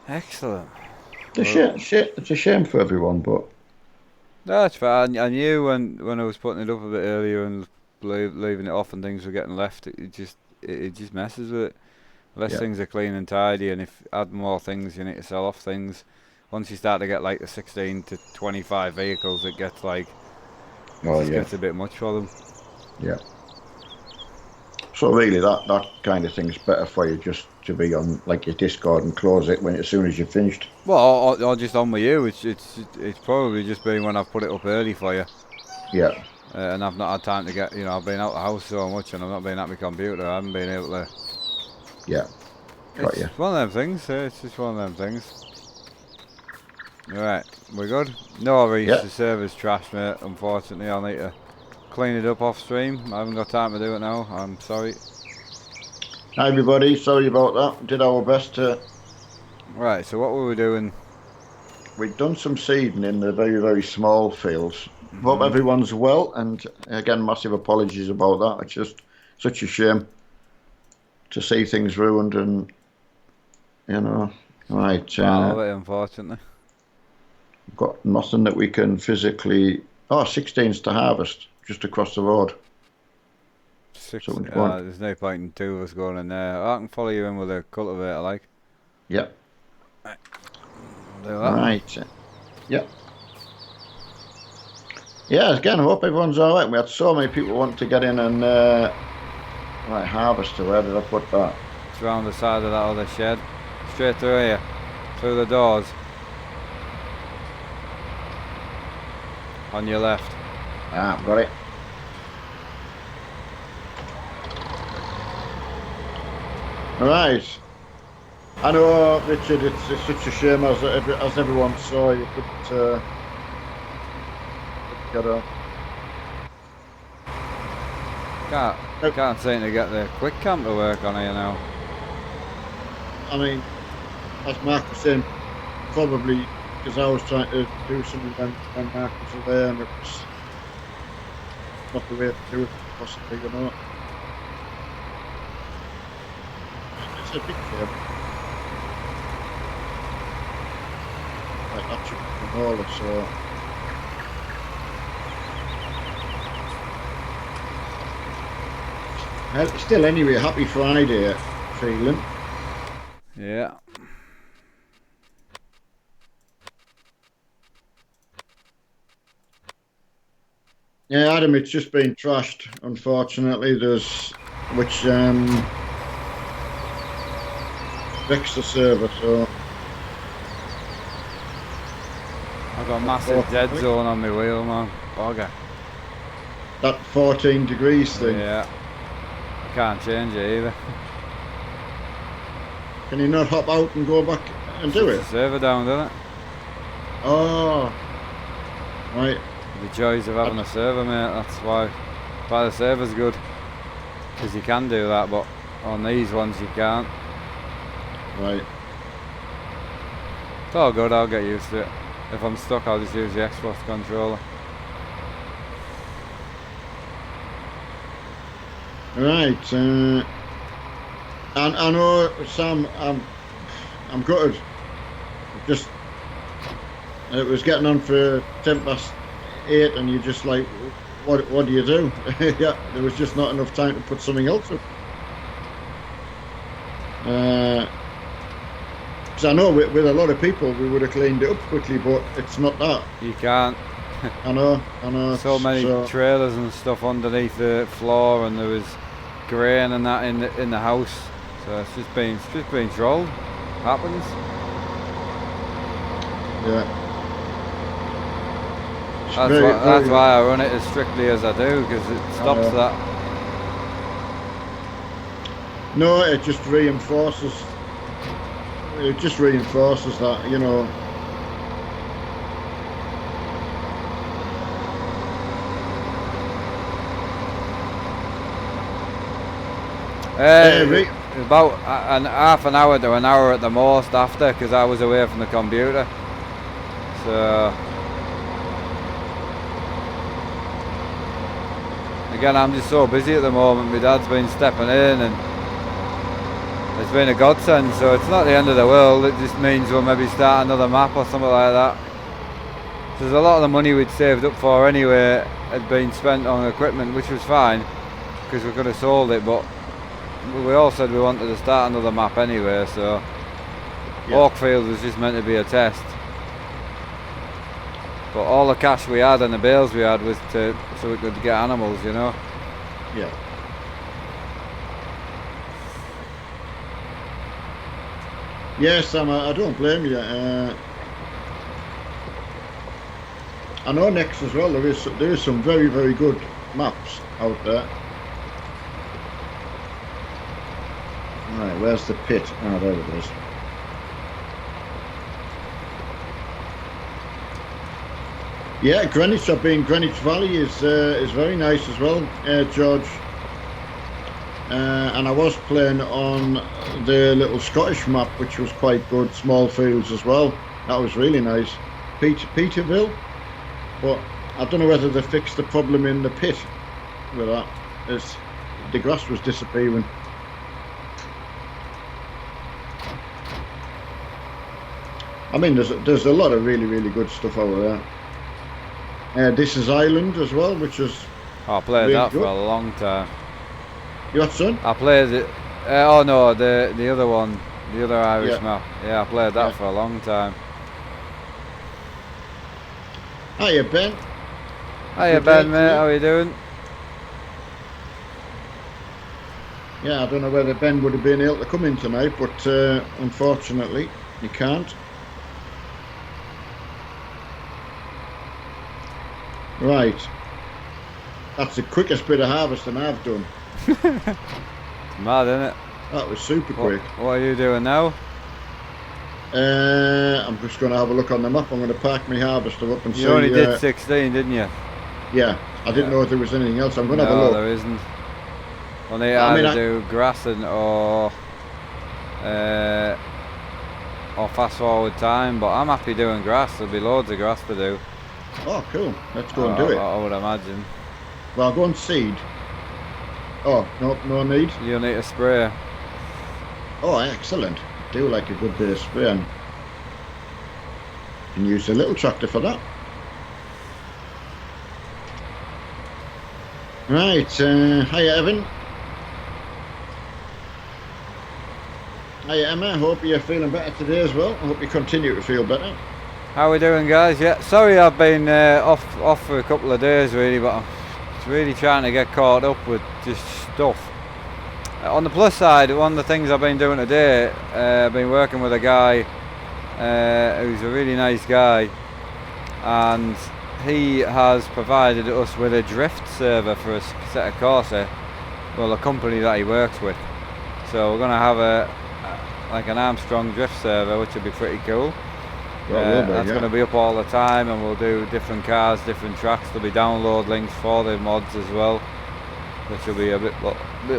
Excellent. Well, It's a shame for everyone, but no, it's fine. I knew when I was putting it up a bit earlier and leaving it off and things were getting left, it just messes with it. Less yeah. things are clean and tidy, and if add more things, you need to sell off things. Once you start to get like the 16 to 25 vehicles, it gets like it Oh just yeah, gets a bit much for them. yeah. So really, that kind of thing's better for you just to be on like your Discord and close it when as soon as you're finished. Well, or just on with you. It's probably just been when I've put it up early for you, Yeah, and I've not had time to get. I've been out the house so much, and I've not been at my computer. I haven't been able to. yeah. Got It's you. one of them things. It's just one of them things. Right, we're good. No, Reese, Yeah. the server's trash, mate. Unfortunately, I'll need to clean it up off stream. I haven't got time to do it now. I'm sorry. Hi everybody. Sorry about that. Did our best to. Right, so what were we doing? We've done some seeding in the very small fields. Hope Hmm. everyone's well, and again, massive apologies about that. It's just such a shame to see things ruined, and you know, right. Part of it, unfortunately. Got nothing that we can physically. Oh, 16's to harvest just across the road. So Six. we want. There's no point in two of us going in there. I can follow you in with a cultivator, like. Yeah. Right, I'll do that. Right. Yeah. Yeah. Again, I hope everyone's all right. We had so many people want to get in and right harvest. Where did I put that? It's round the side of that other shed. Straight through here. Through the doors. On your left. Ah, got it. All right. I know, Richard. It's such a shame as everyone saw you couldn't get on. Can't, No, can't seem to get the quick cam to work on here now. I mean, as Mark was saying, probably because I was trying to do something when Mark was away, and it was not the way to do it, possibly, you know. It's a big game. Like that should be all so. Still, anyway, happy Friday feeling. Yeah. Yeah, Adam, it's just been trashed. Unfortunately, there's which wrecks the server. So I've got a massive dead unfortunately, zone on my wheel, man. Bugger. that 14 degrees thing. Yeah. I can't change it either. Can you not hop out and go back and do Shuts the it? server down, doesn't it? Oh, right. The joys of having a server, mate. That's why the server's good. Because you can do that, but on these ones you can't. Right. It's all good, I'll get used to it. If I'm stuck, I'll just use the Xbox controller. Right. And I know, Sam. I'm gutted. Just it was getting on for 8:10, and you're just like, what do you do? Yeah, there was just not enough time to put something else up. Because I know with a lot of people we would have cleaned it up quickly, but it's not that. You can't. I know. So many So trailers and stuff underneath the floor, and there was grain and that in the house. So it's just been trolled. Happens. yeah, it's That's very. why I run it as strictly as I do, because it I stops know. that. No, it just reinforces. It just reinforces that, you know. Uh, Rick, about an half an hour to an hour at the most after, because I was away from the computer. So again, I'm just so busy at the moment. My dad's been stepping in, and It's been a godsend, so it's not the end of the world. It just means we'll maybe start another map or something like that. There's a lot of the money we'd saved up for anyway had been spent on equipment, which was fine because we could have sold it, but we all said we wanted to start another map anyway, so yeah. Oakfield was just meant to be a test. But all the cash we had and the bales we had was so we could get animals, you know. Yeah. Yes, Sam, I don't blame you. I know next as well there is some very, very good maps out there. Right, where's the pit? Ah, there it is. Yeah, Greenwich Valley is very nice as well, George. And I was playing on the little Scottish map, which was quite good. Small fields as well. That was really nice. Peterville, but I don't know whether they fixed the problem in the pit with that. The grass was disappearing. I mean, there's a lot of really, really good stuff over there. This is Ireland as well, which is. I played really that good. For a long time. You what, son? I played it. Oh no, the other one, the other Irish map. Yeah, I played that for a long time. Hiya, Ben. Hiya, Ben, mate. How are you doing? Yeah, I don't know whether Ben would have been able to come in tonight, but unfortunately, he can't. Right. That's the quickest bit of harvesting I've done. Mad, isn't it? That was super quick. What are you doing now? I'm just going to have a look on the map. I'm going to park my harvester up and see. You only did 16, didn't you? Yeah. I didn't know if there was anything else. I'm going to have a look. No, there isn't. Only either do grassing or fast forward time, but I'm happy doing grass. There'll be loads of grass to do. Oh, cool. Let's go and do it. I would imagine. Well, I'll go and seed. Oh, no need. You'll need a sprayer. Oh, excellent. I do like a good bit of spraying. Can use a little tractor for that. Right, hiya Evan. Hiya Emma, hope you're feeling better today as well. I hope you continue to feel better. How are we doing, guys? Yeah, sorry I've been off for a couple of days really, but I'm really trying to get caught up with just stuff. On the plus side, one of the things I've been doing today, I've been working with a guy who's a really nice guy, and he has provided us with a drift server for a set of courses, well, a company that he works with. So we're going to have like an Armstrong drift server, which will be pretty cool. That's going to be up all the time, and we'll do different cars, different tracks. There'll be download links for the mods as well, which will be a bit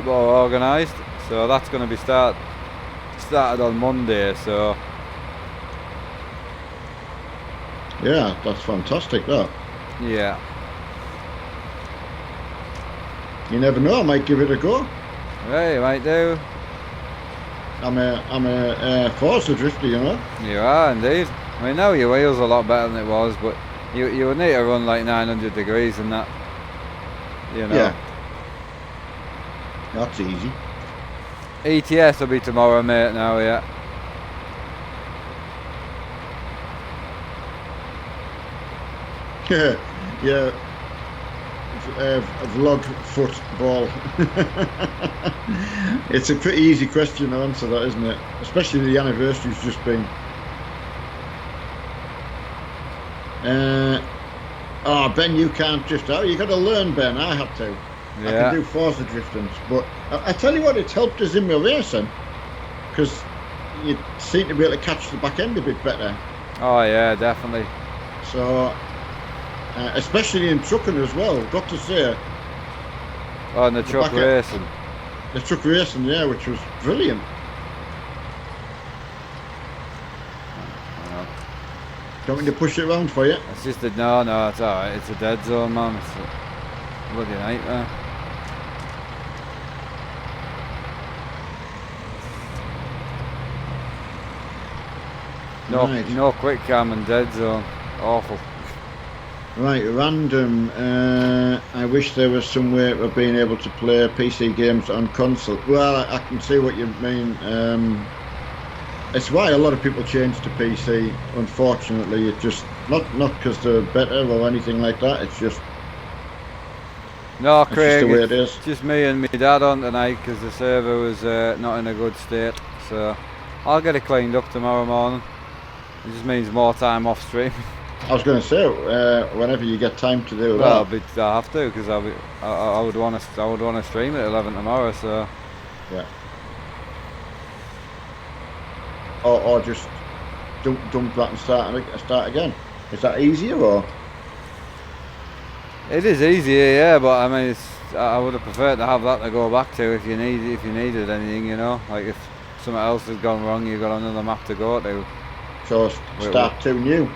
more organised. So that's going to be started on Monday. So yeah, that's fantastic. That. Yeah. You never know. I might give it a go. Yeah, you might do. I'm a Forza drifter, you know. You are indeed. I mean, now your wheel's a lot better than it was, but you would need to run like 900 degrees and that, you know. Yeah. That's easy. ETS will be tomorrow, mate, now, yeah. Yeah. Vlog football. It's a pretty easy question to answer, that, isn't it? Especially the anniversary's just been. Oh, Ben, you can't drift out. You got to learn, Ben. I had to. Yeah. I can do Forza drifting, but I tell you what, it's helped us in my racing because you seem to be able to catch the back end a bit better. Oh yeah, definitely. So, especially in trucking as well. Got to say. Oh, and the truck racing. The truck racing, yeah, which was brilliant. Do you want me to push it around for you? It's just no, it's alright. It's a dead zone, man. It's a bloody nightmare. No, Right. no quick cam and dead zone. Awful. Right, random. I wish there was some way of being able to play PC games on console. Well, I can see what you mean. It's why a lot of people change to PC. Unfortunately, it just not because they're better or anything like that. No, It's just Craig, the way it it's is. just me and my dad on tonight because the server was not in a good state. So I'll get it cleaned up tomorrow morning. It just means more time off stream. I was going to say, whenever you get time to do Well, that. I have to because I would want to stream at 11 tomorrow. So Yeah. Or just dump that and start again. Is that easier or? it is easier, yeah. But I mean, I would have preferred to have that to go back to if you needed anything, you know. Like if something else has gone wrong, you've got another map to go to. So start two new.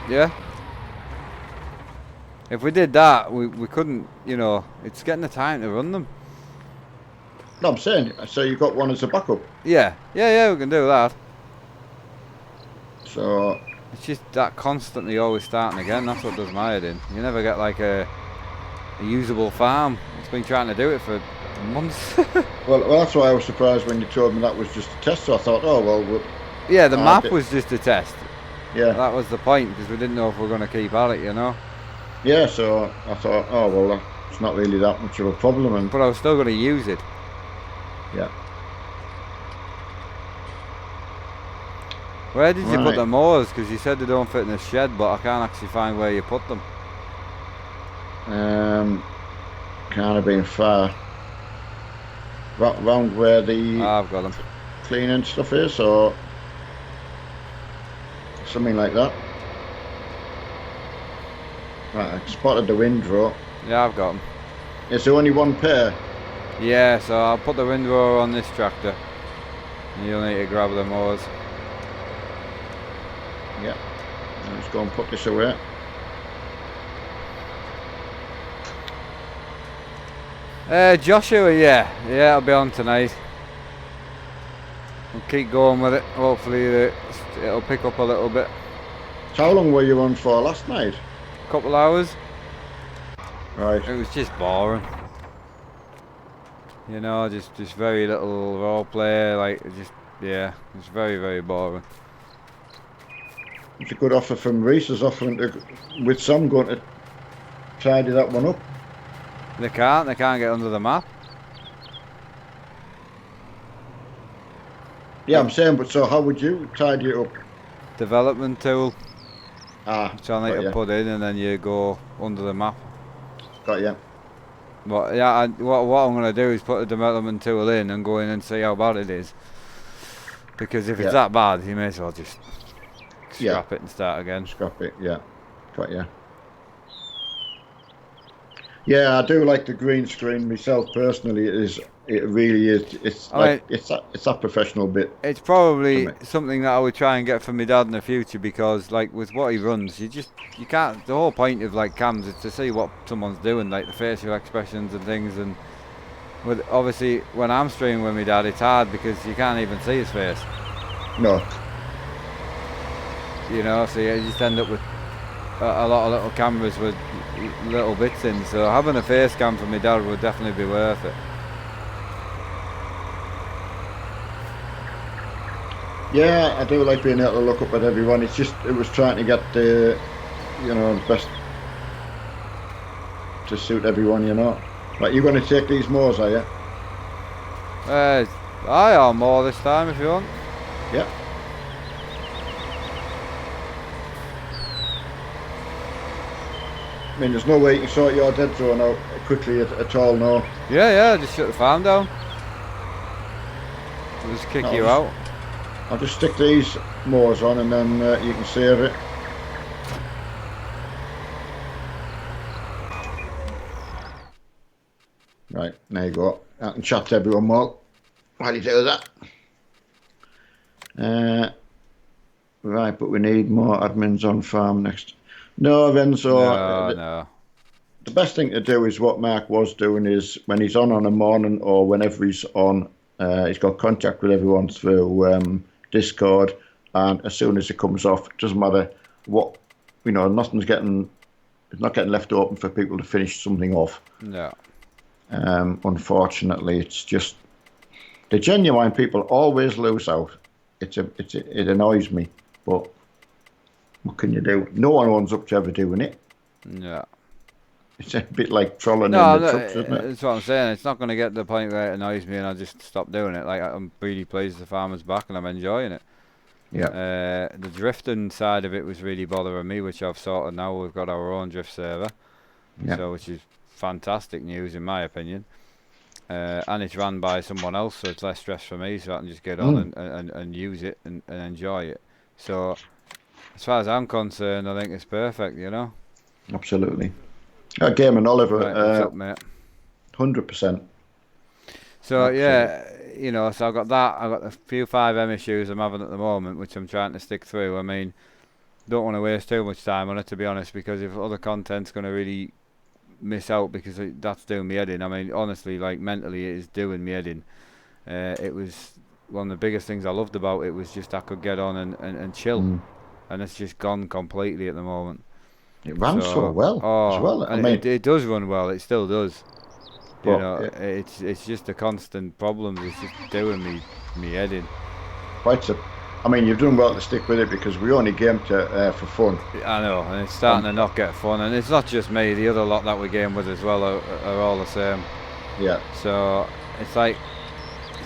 Yeah. If we did that, we couldn't, you know, it's getting the time to run them. No, I'm saying. So you got one as a backup. Yeah, we can do that. So It's just that constantly always starting again, that's what does my head in. You never get like a usable farm. It's been trying to do it for months. well, that's why I was surprised when you told me that was just a test. So I thought, oh well. Yeah, the map was just a test. Yeah. That was the point, because we didn't know if we were going to keep at it, you know. Yeah, so I thought, oh well, it's not really that much of a problem. But I was still going to use it. Yeah. Where did you put the mowers? Because you said they don't fit in the shed, but I can't actually find where you put them. Can't have been far. Round where the I've got them. Cleaning stuff is, or something like that. Right, I spotted the windrow. Yeah, I've got them. Is there only one pair? Yeah, so I'll put the windrow on this tractor. And you'll need to grab the mowers. Yeah. Let's go and put this away. Joshua, yeah, I'll be on tonight. We'll keep going with it. Hopefully it'll pick up a little bit. So how long were you on for last night? Couple hours. Right. It was just boring. You know, just very little role play. Like it's very, very boring. It's a good offer from Reese's offering with some going to tidy that one up. They can't get under the map. Yeah, I'm saying, but so how would you tidy it up? Development tool. Which I need to put in, and then you go under the map. Got you. But yeah, what I'm going to do is put the development tool in and go in and see how bad it is. Because if it's that bad, you may as well just scrap it and start again. Scrap it, yeah. Got you. Yeah, I do like the green screen myself personally. It really is. It's that professional bit. It's probably something that I would try and get for my dad in the future, because like with what he runs, you can't. The whole point of like cams is to see what someone's doing, like the facial expressions and things. And with obviously when I'm streaming with my dad, it's hard because you can't even see his face. No. You know, so you just end up with a lot of little cameras with little bits in. So having a face cam for my dad would definitely be worth it. Yeah, I do like being able to look up at everyone. It was trying to get the best to suit everyone, you know. Right, you're going to take these mowers, are you? I are more this time if you want. Yeah. I mean, there's no way you can sort your dead zone out quickly at all, no. Yeah, just shut the farm down. Just kick you out. I'll just stick these mowers on and then you can save it. Right, there you go. I can chat to everyone more while you do that. Right, but we need more admins on farm next. No, Renzo. No. The best thing to do is what Mark was doing is when he's on a morning or whenever he's on, he's got contact with everyone through Discord, and as soon as it comes off, it doesn't matter what, nothing's getting, it's not getting left open for people to finish something off. No. Unfortunately, it's just the genuine people always lose out. It annoys me, but what can you do? No one owns up to ever doing it. Yeah. It's a bit like trolling No, in the trucks, isn't it? that's what I'm saying. It's not going to get to the point where it annoys me and I just stop doing it. Like, I'm really pleased the farmer's back and I'm enjoying it. Yeah. The drifting side of it was really bothering me, which I've sorted now. We've got our own drift server, Yeah. so which is fantastic news in my opinion. And it's run by someone else, so it's less stress for me, so I can just get on and use it and enjoy it. So, as far as I'm concerned, I think it's perfect, you know. Absolutely. Game and Oliver, Right, what's up, mate? 100%. So Absolutely. yeah, you know, so I've got that. I've got the few 5M issues I'm having at the moment, which I'm trying to stick through. I mean, don't want to waste too much time on it, to be honest, because if other content's going to really miss out, because that's doing me head in. I mean, honestly, like mentally, it is doing me head in. It was one of the biggest things I loved about it was just I could get on and chill, and it's just gone completely at the moment. It ran so well as well. I and mean, it does run well. It still does. You but know, it's just the constant problems. It's just doing me head in. I mean, you've done well to stick with it because we only gamed for fun. I know, and it's starting to not get fun. And it's not just me. The other lot that we game with as well are all the same. Yeah. So it's like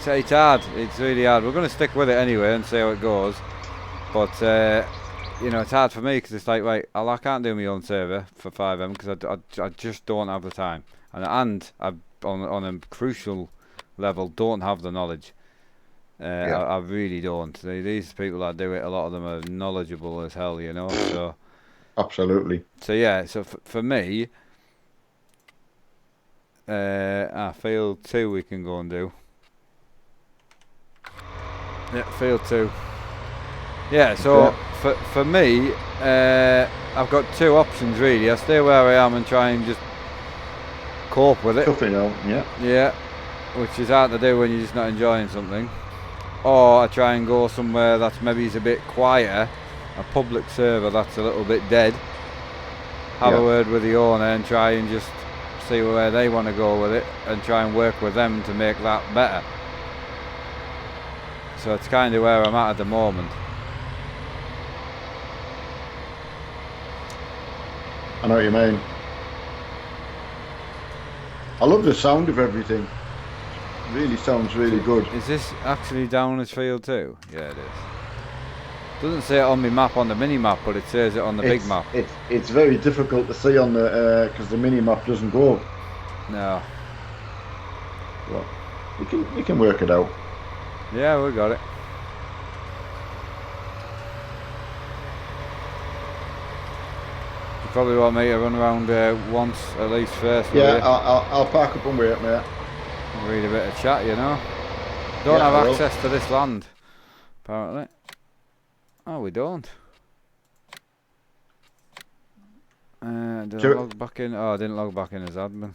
it's hard. It's really hard. We're going to stick with it anyway and see how it goes. But you know, it's hard for me because it's like, right, I can't do my own server for 5M because I just don't have the time, and I on a crucial level don't have the knowledge. I really don't. These people that do it, a lot of them are knowledgeable as hell, you know. So absolutely. So yeah. So for me, field 2 we can go and do. Yeah, field 2. Yeah. So for me, I've got two options really. I stay where I am and try and just cope with it. Tough enough, yeah. Yeah, which is hard to do when you're just not enjoying something. Or I try and go somewhere that's maybe is a bit quieter, a public server that's a little bit dead. Have a word with the owner and try and just see where they want to go with it and try and work with them to make that better. So it's kind of where I'm at the moment. I know what you mean. I love the sound of everything. Really sounds really good. Is this actually down as field 2? Yeah, it is. Doesn't say it on my map on the mini map, but it says it on the big map. It's very difficult to see on the because the mini map doesn't go. No. Well, you can work it out. Yeah, we got it. You probably want me to run around once at least first. Yeah, I'll park up and wait, mate. Read a bit of chat, you know. Don't have access to this land, apparently. Oh, we don't. Did I log back in? Oh, I didn't log back in as admin.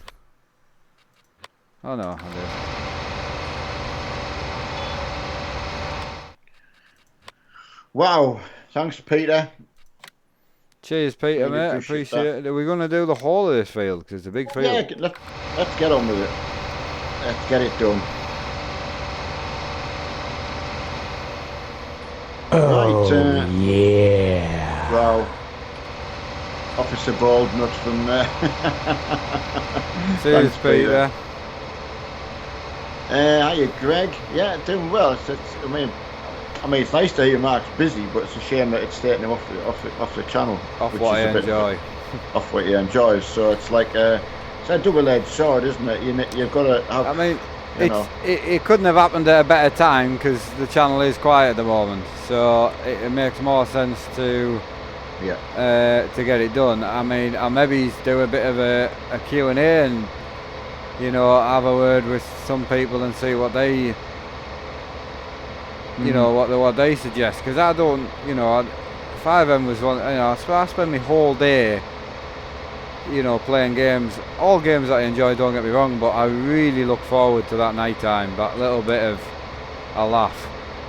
Oh no, I did. Wow, thanks, Peter. Cheers, Peter, really mate. Appreciate it. Are we going to do the whole of this field? Because it's a big field. Yeah, let's get on with it. Let's get it done. Oh, right, yeah. Wow. Officer Baldnut from Cheers, thanks, Peter. Hiya, Greg. Yeah, doing well. I mean, it's nice to hear Mark's busy, but it's a shame that it's taking him off the channel. Off what I enjoy. Off what he enjoys. So it's like it's a double-edged sword, isn't it? You've got to have. I mean, it couldn't have happened at a better time because the channel is quiet at the moment. So it makes more sense to get it done. I mean, I'll maybe do a bit of a Q&A and you know have a word with some people and see what they. You know what they suggest, because I don't, you know, 5M was one. You know, I spend my whole day, you know, playing games. All games that I enjoy, don't get me wrong, but I really look forward to that night time, that little bit of a laugh,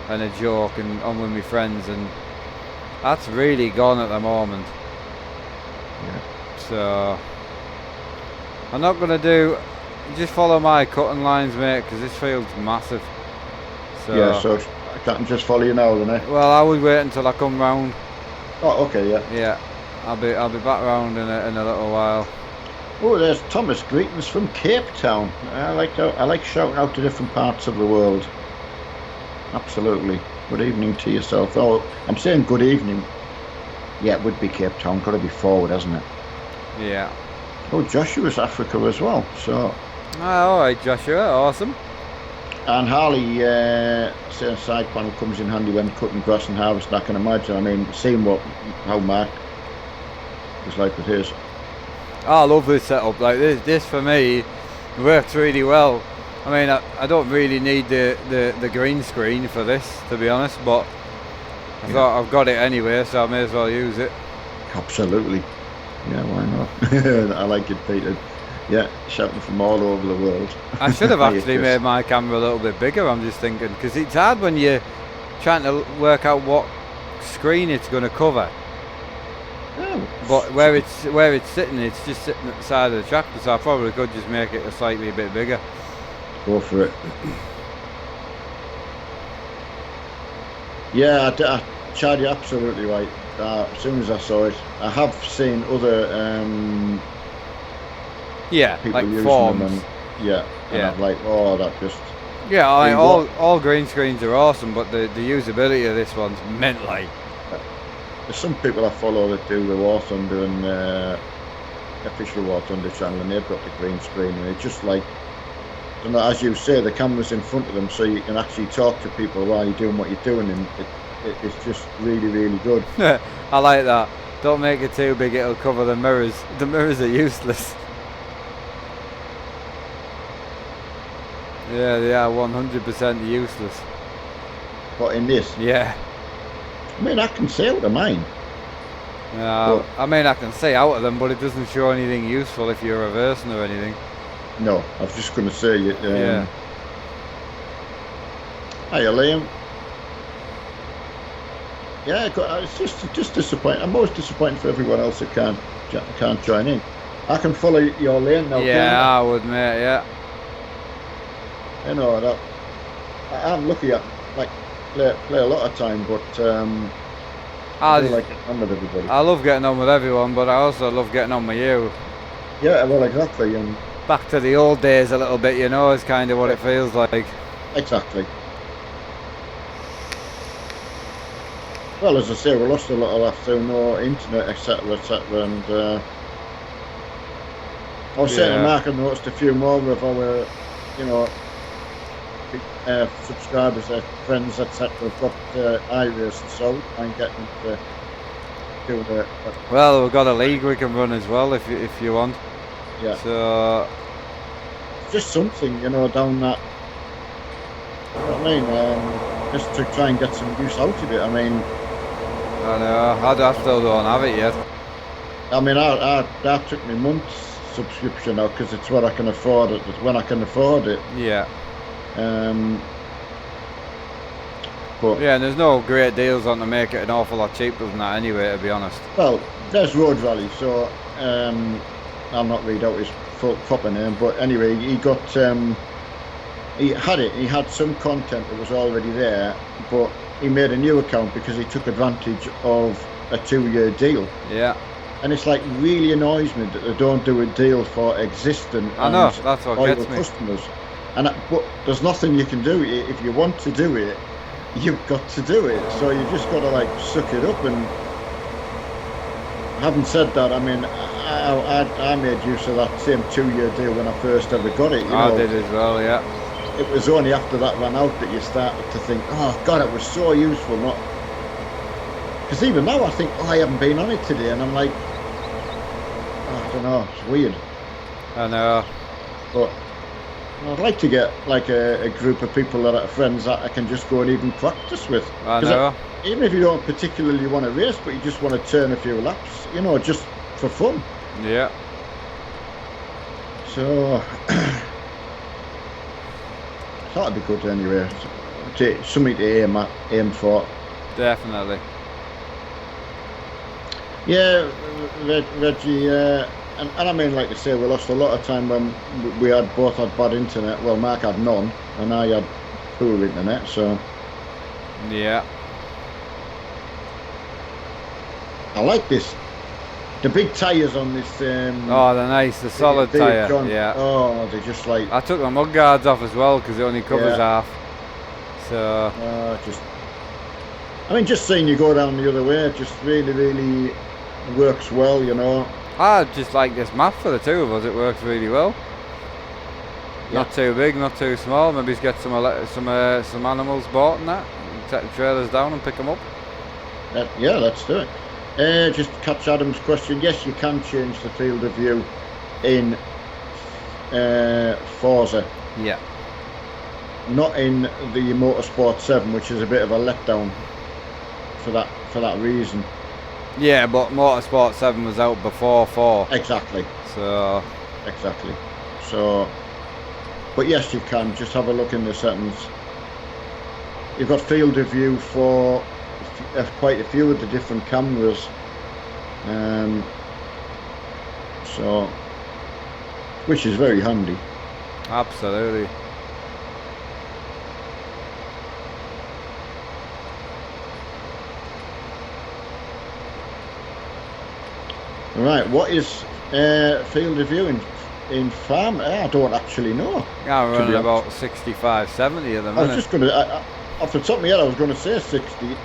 and a joke and on with my friends, and that's really gone at the moment. Yeah. So I'm not gonna do. Just follow my cutting lines, mate, because this field's massive. So, Yeah, so I can't just follow you now, then, eh? well, I would wait until I come round. Oh, okay, yeah. Yeah, I'll be back round in a little while. Oh, there's Thomas. Greetings from Cape Town. I like shouting out to different parts of the world. Absolutely. Good evening to yourself. Oh, I'm saying good evening. Yeah, it would be Cape Town. Got to be forward, hasn't it? Yeah. Oh, Joshua's Africa as well. So. All right, Joshua. Awesome. And Harley saying side panel comes in handy when cutting grass and harvesting. I can imagine. I mean, seeing how Mark was like with his. I love this setup. Like this for me works really well. I mean, I don't really need the green screen for this, to be honest, but I thought I've got it anyway, so I may as well use it. Absolutely. Yeah, why not? I like it, Peter. Yeah, shouting from all over the world. I should have actually made my camera a little bit bigger, I'm just thinking, because it's hard when you're trying to work out what screen it's going to cover. Oh. But where it's sitting, it's just sitting at the side of the tractor, so I probably could just make it a slightly bit bigger. Go for it. Yeah, Chad, you're absolutely right. As soon as I saw it, I have seen other people like using forms. them, and I'm like, oh, that just. Yeah, all green screens are awesome, but the usability of this one's meant like. There's some people I follow that do the War Thunder and official War Thunder channel, and they've got the green screen, and it's just like, you know, as you say, the camera's in front of them, so you can actually talk to people while you're doing what you're doing, and it's just really, really good. I like that. Don't make it too big; it'll cover the mirrors. The mirrors are useless. Yeah, they are 100% useless. But in this, yeah. I mean, I can see out of mine. I mean, I can see out of them, but it doesn't show anything useful if you're reversing or anything. No, I was just going to say it. Yeah. Hiya, Liam. Yeah, it's just disappointing. I'm most disappointed for everyone else that can't join in. I can follow your lane now. Yeah, I would, mate. Yeah. You know that. I'm lucky at play a lot of time, but I do like getting on with everybody. I love getting on with everyone, but I also love getting on with you. Yeah, well, exactly. And back to the old days a little bit, you know, is kind of what it feels like. Exactly. Well, as I say, we lost a lot of that through no internet, etc., and I was saying to Mark, I noticed a few more of our, you know, subscribers, friends, etc., have got iRace, and so I'm getting to do the. Well, we've got a league we can run as well if you want. Yeah. So just something, you know, down that. You know what I mean? Just to try and get some use out of it. I mean. I know. I still don't have it yet. I mean, I took my month's subscription out because it's what I can afford. It's when I can afford it. Yeah. But yeah, and there's no great deals on to make it an awful lot cheaper than that anyway, to be honest. Well, there's Road Rally, so I'll not read out his proper name, but anyway, he got he had some content that was already there, but he made a new account because he took advantage of a 2-year deal. Yeah. And it's like really annoys me that they don't do a deal for existing that's what gets me. Customers. But there's nothing you can do. If you want to do it, you've got to do it. So you just got to like suck it up. And having said that, I mean, I made use of that same 2-year deal when I first ever got it. I did as well, yeah. It was only after that ran out that you started to think, oh God, it was so useful. Not because even now I think, oh, I haven't been on it today, and I'm like, oh, I don't know, it's weird. I know. But I'd like to get like a group of people that are friends that I can just go and even practice with. I know. Even if you don't particularly want to race, but you just want to turn a few laps, you know, just for fun. Yeah. So. That'd be good anyway. something to aim for. Definitely. Yeah, Reggie, and I mean, like I say, we lost a lot of time when we both had bad internet. Well, Mark had none, and I had poor internet, so. Yeah. I like this. The big tyres on this. Oh, they're nice. The solid tyre. Yeah. Oh, they're just like. I took the mud guards off as well because it only covers half. So. I mean, just seeing you go down the other way just really works well, you know. I just like this map for the two of us. It works really well. Yeah. Not too big, not too small. Maybe get some animals bought and that. Take the trailers down and pick them up. Yeah, let's do it. Just to catch Adam's question, yes, you can change the field of view in Forza. Yeah. Not in the Motorsport 7, which is a bit of a letdown for that reason. Yeah, but Motorsport 7 was out before 4. Exactly. So. Exactly. So. But yes, you can. Just have a look in the settings. You've got field of view for quite a few of the different cameras, so which is very handy. Absolutely. Right, what is field of view in farm? I don't actually know. I'm running about 65, 70 at the minute. I was just going to, off the top of my head, I was going to say 60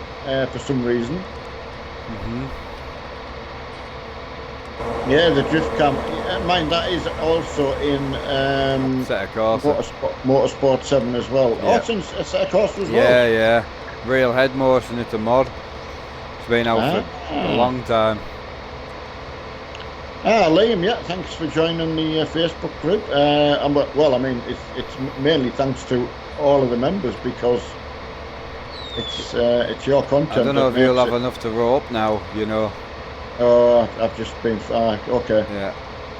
for some reason. Yeah, the drift cam. Mind that is also in Motorsport 7 as well. Yeah. Oh, it's in Assetto Corsa as well. Yeah. Real head motion. It's a mod. It's been out for a long time. Liam, yeah, thanks for joining the Facebook group. Well, I mean, it's mainly thanks to all of the members because it's your content. I don't know if you'll have enough to row up now, you know. Oh, I've just been okay. Yeah.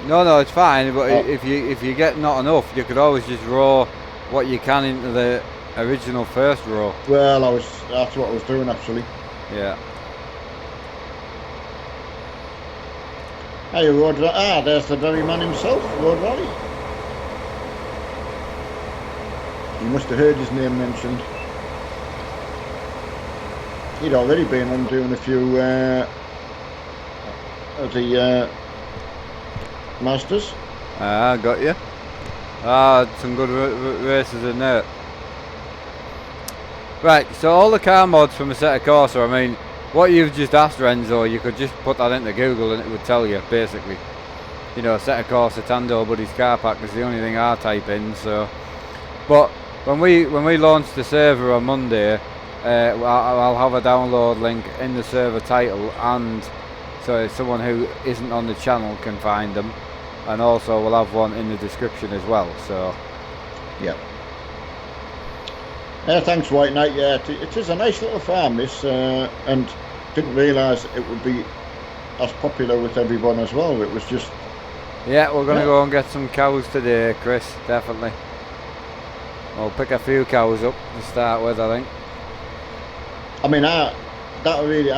No, it's fine. But if you get not enough, you could always just row what you can into the original first row. Well, that's what I was doing actually. Yeah. Hey, Road Rally. There's the very man himself, Road Rally. You must have heard his name mentioned. He'd already been on doing a few of the Masters. Got you. Some good races in there. Right, so all the car mods from Assetto Corsa, I mean, what you've just asked, Renzo, you could just put that into Google and it would tell you, basically. You know, Assetto Corsa Tando Buddies car pack is the only thing I type in, so. But when we launch the server on Monday, I'll have a download link in the server title, and so someone who isn't on the channel can find them, and also we'll have one in the description as well. So yeah. Thanks, White Knight. Yeah, it is a nice little farm this, and didn't realise it would be as popular with everyone as well. It was just. Yeah, we're gonna go and get some cows today, Chris. Definitely. We'll pick a few cows up to start with, I think. I mean, I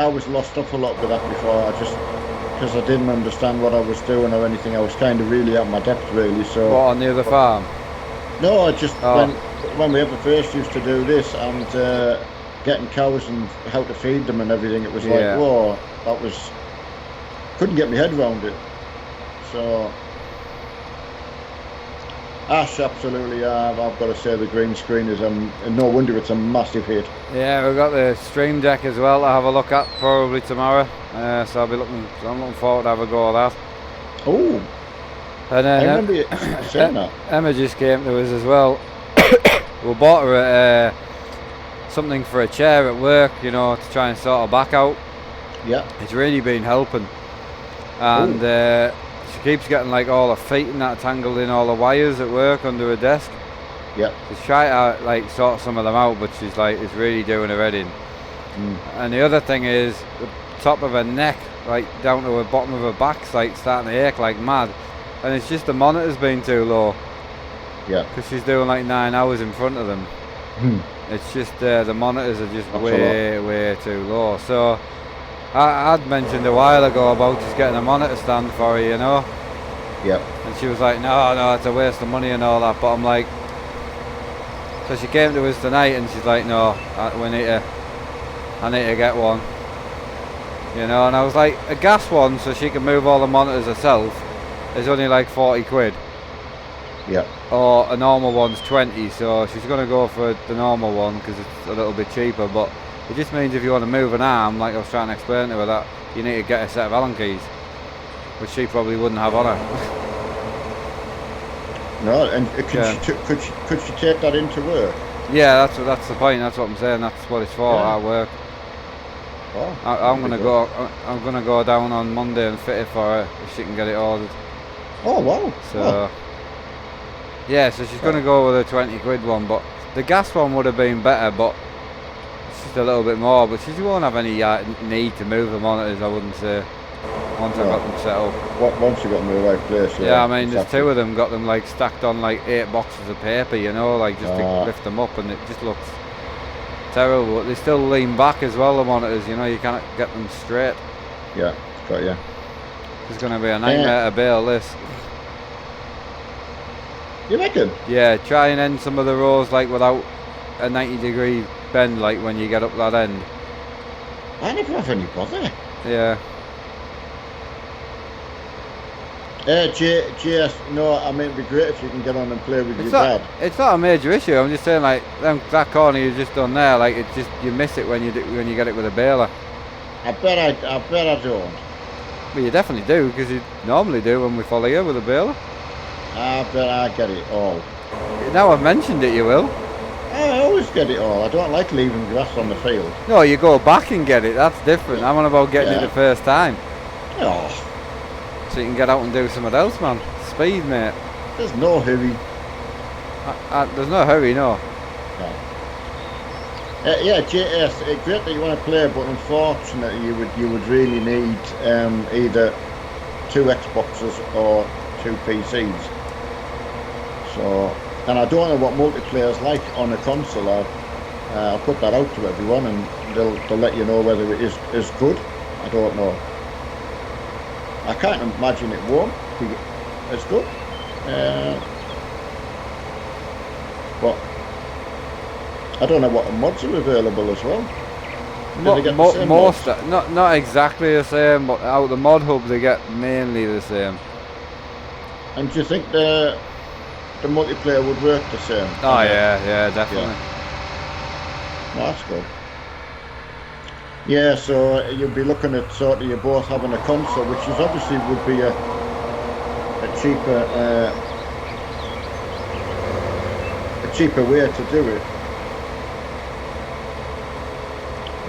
was lost up a lot with that before. Because I didn't understand what I was doing or anything. I was kind of really out of my depth, really. So. What, on the other farm? No, I just when we ever first used to do this and getting cows and how to feed them and everything, it was like, whoa, couldn't get my head around it. So. Ash, absolutely. I've got to say the green screen is no wonder it's a massive hit. Yeah, we've got the stream deck as well to have a look at probably tomorrow. So I'm looking forward to have a go at that. Oh, and I remember you saying that. Emma just came to us as well. We bought her something for a chair at work, you know, to try and sort her back out. Yeah, it's really been helping, and. She keeps getting like all her feet and that tangled in all the wires at work under her desk. Yeah. She's trying to like sort some of them out, but she's like, it's really doing her head in. And the other thing is, the top of her neck, like down to the bottom of her back's like starting to ache like mad. And it's just the monitor's been too low. Yeah. Because she's doing like 9 hours in front of them. It's just the monitors are just That's way too low. So I'd mentioned a while ago about just getting a monitor stand for her, you know. Yeah. And she was like, no, it's a waste of money and all that. But I'm like, so she came to us tonight and she's like, no, I need to get one. You know, and I was like, a gas one so she can move all the monitors herself is only like 40 quid. Yeah. Or a normal one's 20, so she's going to go for the normal one because it's a little bit cheaper. But it just means if you want to move an arm, like I was trying to explain to her, that you need to get a set of Allen keys, which she probably wouldn't have on her. No, and could she take that into work? Yeah, that's the point. That's what I'm saying. That's what it's for. Yeah. At work. Oh, I'm gonna go down on Monday and fit it for her if she can get it ordered. Oh wow. So yeah, so she's gonna go with a 20 quid one, but the gas one would have been better, but it's just a little bit more. But she won't have any need to move the monitors, I wouldn't say. Once I got them set up. Once you got them in the right place. Yeah, I mean, there's two of them, got them like stacked on like 8 boxes of paper, you know, like just to lift them up, and it just looks terrible. But they still lean back as well, the monitors, you know, you can't get them straight. Yeah, got you. It's going to be a nightmare to bail this. You reckon? Yeah, try and end some of the rows like without a 90-degree bend, like when you get up that end. I never have any bother. Yeah. JS, no, I mean, it'd be great if you can get on and play with your dad. It's not a major issue. I'm just saying, like that corner you've just done there, like it's just you miss it when you get it with a baler. I bet I don't. Well, you definitely do because you normally do when we follow you with a baler. I bet I get it all. Now I've mentioned it, you will. I always get it all. I don't like leaving grass on the field. No, you go back and get it. That's different. I'm on about getting it the first time. Oh. So you can get out and do something else, man. Speed, mate. There's no hurry. There's no hurry, no. Yeah, JS, great that you want to play, but unfortunately you would really need either 2 Xboxes or 2 PCs. So, and I don't know what multiplayer's like on a console. I'll put that out to everyone, and they'll let you know whether it is good. I don't know. I can't imagine it won't be as good. But I don't know what mods are available as well. Not exactly the same, but out of the mod hub they get mainly the same. And do you think the multiplayer would work the same? Oh yeah, definitely. Yeah. Well, that's good. Yeah, so you'll be looking at sort of you both having a console, which is obviously would be a cheaper way to do it.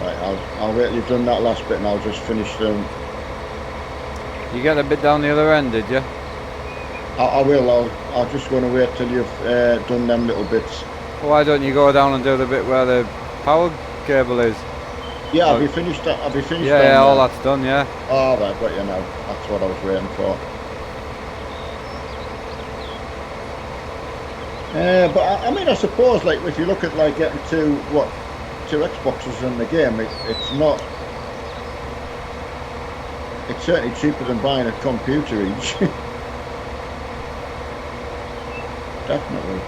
Right, I'll wait till you've done that last bit, and I'll just finish them. You get a bit down the other end, did you? I will. I'll just going to wait till you've done them little bits. Why don't you go down and do the bit where the power cable is? Yeah, I'll be finished. I'll be finished. Yeah, all that's done. Yeah. Oh, right, got you now. That's what I was waiting for. But I mean, I suppose, like, if you look at like getting two Xboxes in the game, it's not. It's certainly cheaper than buying a computer each. Definitely.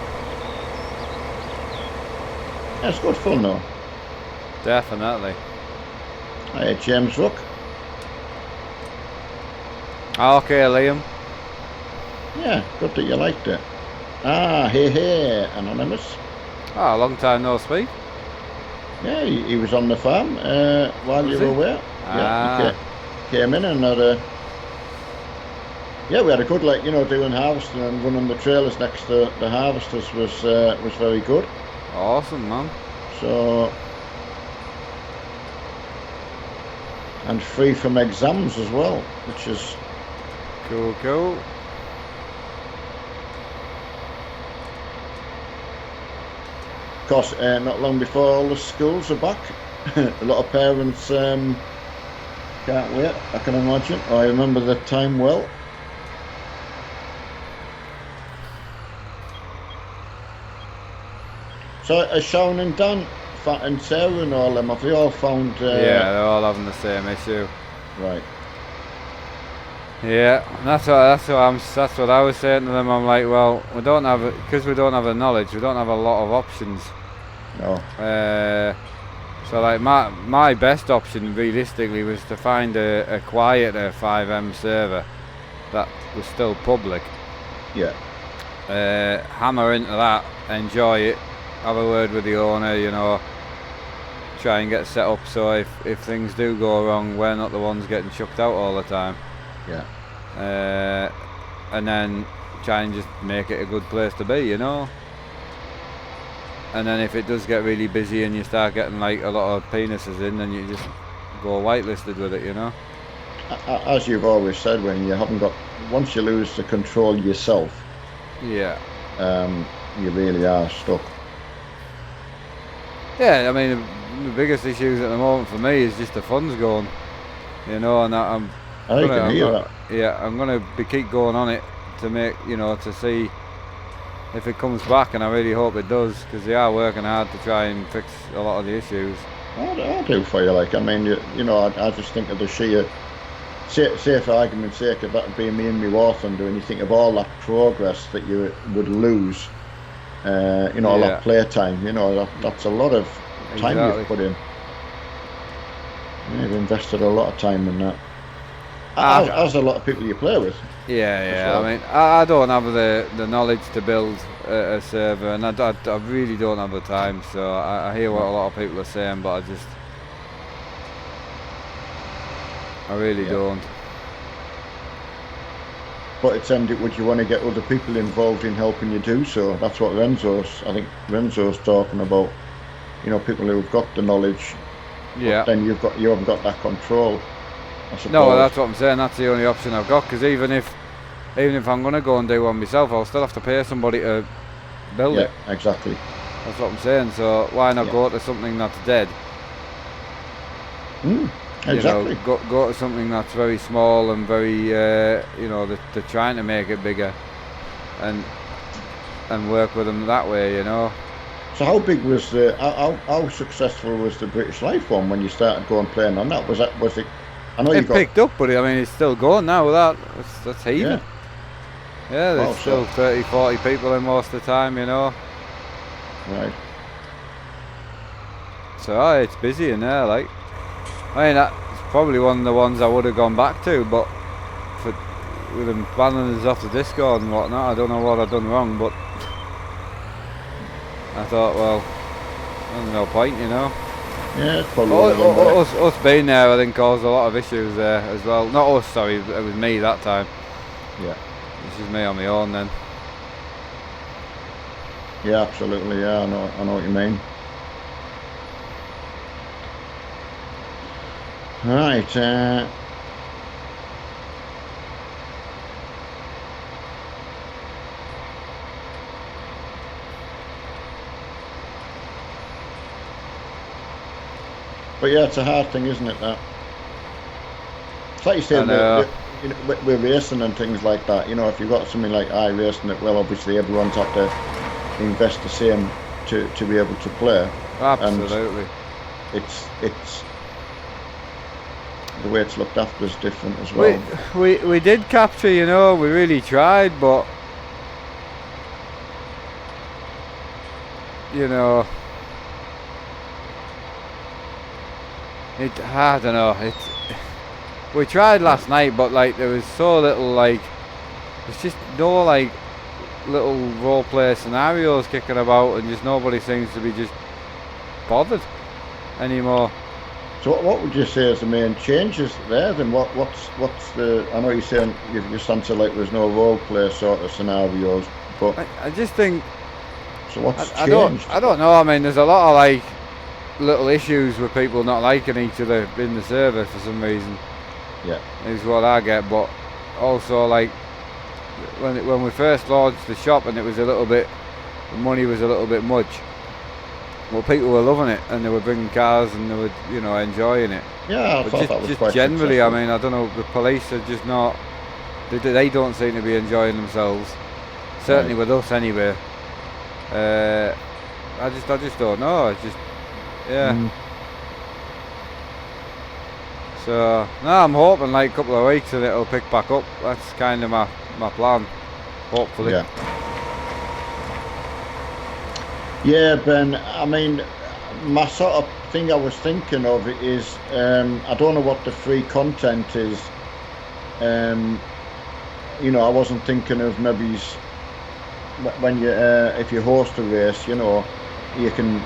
Yeah, it's good fun though. Definitely. Hey, James, look. Okay, Liam. Yeah, good that you liked it. Ah, hey, Anonymous. Oh, long time no speak. Yeah, he was on the farm while you were away. Yeah, he came in and had a... Yeah, we had a good, like, you know, doing harvesting and running the trailers next to the harvesters was very good. Awesome, man. So... And free from exams as well, which is... Cool. Of course, not long before all the schools are back. A lot of parents can't wait, I can imagine. I remember that time well. So are Sean and Dan and Sarah and all them, have they all found Yeah, they're all having the same issue. right. Yeah, that's what I was saying to them. I'm like, well, we don't have because we don't have the knowledge. We don't have a lot of options. No. So like my best option realistically was to find a quieter 5M server that was still public. Yeah. Hammer into that, enjoy it, have a word with the owner, you know, try and get set up so if things do go wrong, we're not the ones getting chucked out all the time. Yeah. And then try and just make it a good place to be, you know. And then if it does get really busy and you start getting like a lot of penises in, then you just go whitelisted with it, you know. As you've always said, when you haven't got, once you lose the control yourself, yeah, you really are stuck. Yeah, I mean the biggest issues at the moment for me is just the funds going, you know, and I'm gonna keep going on it to make, you know, to see if it comes back, and I really hope it does, because they are working hard to try and fix a lot of the issues. I do for you, like, I mean, you know, I just think of the sheer, say for argument's sake, if that would be me and my war thunder, and you think of all that progress that you would lose, you know, all that play time, you know, that's a lot of time you've put in. You've invested a lot of time in that. As a lot of people you play with. Yeah. Well. I mean, I don't have the knowledge to build a server, and I really don't have the time. So I hear what a lot of people are saying, but I really don't. But it's would you want to get other people involved in helping you do so? That's what I think Renzo's talking about. You know, people who've got the knowledge. Yeah. Then you haven't got that control. No, that's what I'm saying. That's the only option I've got. Because even if I'm going to go and do one myself, I'll still have to pay somebody to build it. Yeah, exactly. That's what I'm saying. So why not go to something that's dead? Exactly. You know, go to something that's very small and very, you know, they're trying to make it bigger, and work with them that way, you know. So how big was how successful was the British Life one when you started going playing on that? Was it? I know it picked up, but I mean, it's still going now. That's heaving. Yeah, there's still 30, 40 people in most of the time, you know. Right. So it's busy in there, like. I mean, that's probably one of the ones I would have gone back to, but with them banning us off the Discord and whatnot, I don't know what I've done wrong, but I thought, well, there's no point, you know. Yeah, it's probably us being there, I think, caused a lot of issues there as well. Not us, sorry, it was me that time. Yeah. This is me on my own then. Yeah, absolutely. Yeah, I know what you mean. Right. But yeah, it's a hard thing, isn't it? That. It's like you say, with racing and things like that. You know, if you've got something like iRacing, well, obviously everyone's had to invest the same to be able to play. Absolutely. And it's the way it's looked after is different as well. We did capture, you know, we really tried, but you know, I don't know. We tried last night, but like there was so little, like there's just no like little role play scenarios kicking about, and just nobody seems to be just bothered anymore. So what would you say is the main changes there? Then what's the? I know you're saying you've just answered like there's no role play sort of scenarios, but I just think. So what's changed? I don't know. I mean, there's a lot of like little issues with people not liking each other in the server for some reason. Yeah, is what I get. But also like when we first launched the shop and it was a little bit, the money was a little bit much. Well, people were loving it and they were bringing cars and they were, you know, enjoying it. Yeah, I but thought that was just quite generally, successful. I mean, I don't know, the police are just not, they don't seem to be enjoying themselves. Certainly with us anyway. I just don't know. It's just, yeah. Mm. So no, I'm hoping like a couple of weeks and it'll pick back up. That's kind of my plan. Hopefully. Yeah. Yeah, Ben. I mean, my sort of thing I was thinking of is, I don't know what the free content is. You know, I wasn't thinking of maybe when you if you host a race, you know, you can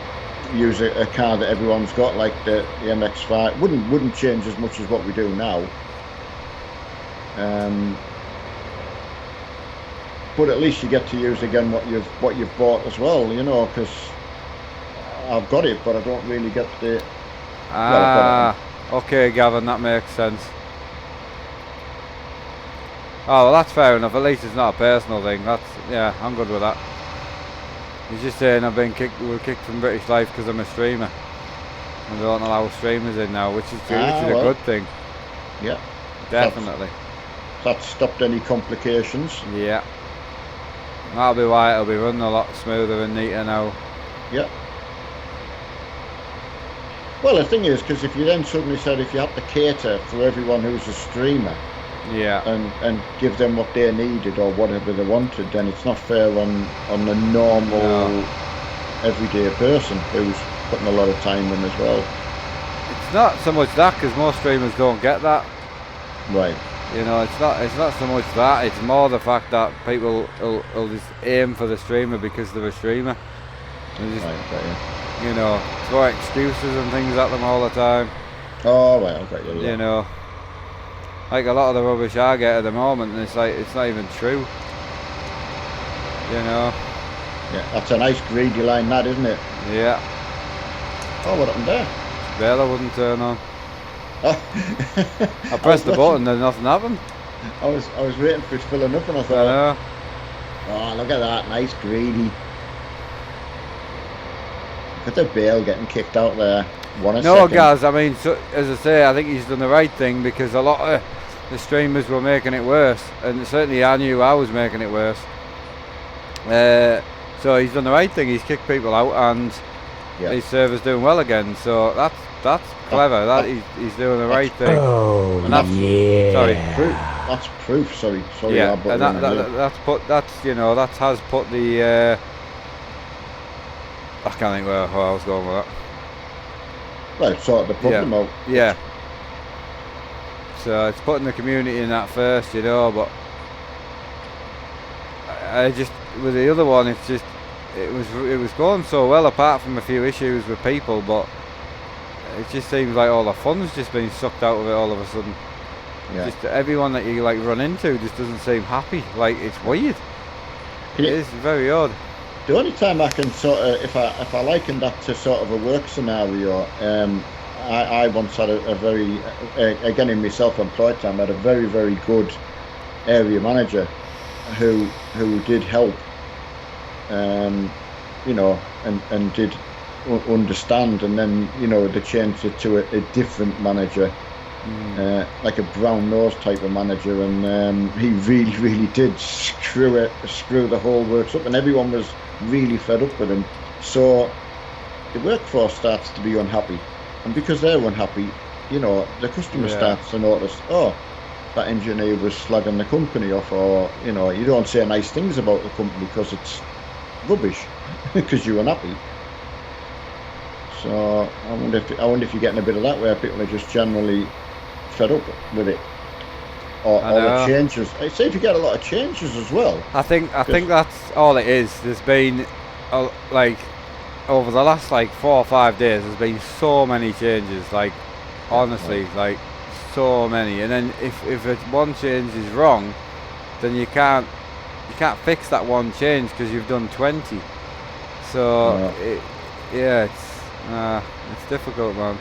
use a car that everyone's got, like the MX-5. Wouldn't change as much as what we do now. But at least you get to use again what you've bought as well, you know, because I've got it, but I don't really get the. Okay, Gavin, that makes sense. Oh, well, that's fair enough. At least it's not a personal thing. Yeah, I'm good with that. He's just saying we're kicked from British Life because I'm a streamer. And they don't allow streamers in now, which is a good thing. Yeah. Definitely. That's stopped any complications. Yeah. That'll be why it'll be running a lot smoother and neater now. Yeah. Well, the thing is, because if you then suddenly said if you had to cater for everyone who's a streamer, yeah, and give them what they needed or whatever they wanted, then it's not fair on the normal everyday person who's putting a lot of time in as well. It's not so much that, because most streamers don't get that. Right. You know, it's not so much that. It's more the fact that people will just aim for the streamer because they're a streamer. And just, right, you know, throw excuses and things at them all the time. Oh, right, okay, yeah. You know, like a lot of the rubbish I get at the moment, and it's like it's not even true. You know. Yeah, that's a nice greedy line, that, isn't it? Yeah. Oh, what happened there? Bella wouldn't turn on. Oh. I pressed the button and nothing happened. I was waiting for it filling up and I thought, I know. Oh, look at that, nice greedy. Look at the Bale getting kicked out there. No, guys, I mean, so, as I say, I think he's done the right thing, because a lot of the streamers were making it worse, and certainly I knew I was making it worse. So he's done the right thing. He's kicked people out, and his server's doing well again. So that's clever. He's doing the right thing. Oh, and that's, yeah. Sorry. That's proof. Sorry. Yeah, and that has put the. I can't think where I was going with that. Well, sort of the problem out. Yeah. So it's putting the community in that first, you know, but I just, with the other one, it's just, it was going so well, apart from a few issues with people, but it just seems like all the fun's just been sucked out of it all of a sudden. Yeah. Just everyone that you like run into just doesn't seem happy. Like, it's weird. It is very odd. The only time I can sort of, if I liken that to sort of a work scenario, I once had a very, again in my self-employed time, I had a very, very good area manager who did help, you know, and did understand, and then, you know, they changed it to a different manager, like a brown nose type of manager, and he really, really did screw the whole works up, and everyone was really fed up with him. So the workforce starts to be unhappy, and because they're unhappy, you know, the customer starts to notice, oh, that engineer was slagging the company off, or, you know, you don't say nice things about the company because it's rubbish because you're unhappy. So I wonder if you're getting a bit of that, where people are just generally fed up with it, or the changes. I say if you get a lot of changes as well. I think that's all it is. There's been like over the last like 4 or 5 days, there's been so many changes. Like honestly, like so many. And then if one change is wrong, then you can't fix that one change because you've done 20. So it's difficult, man.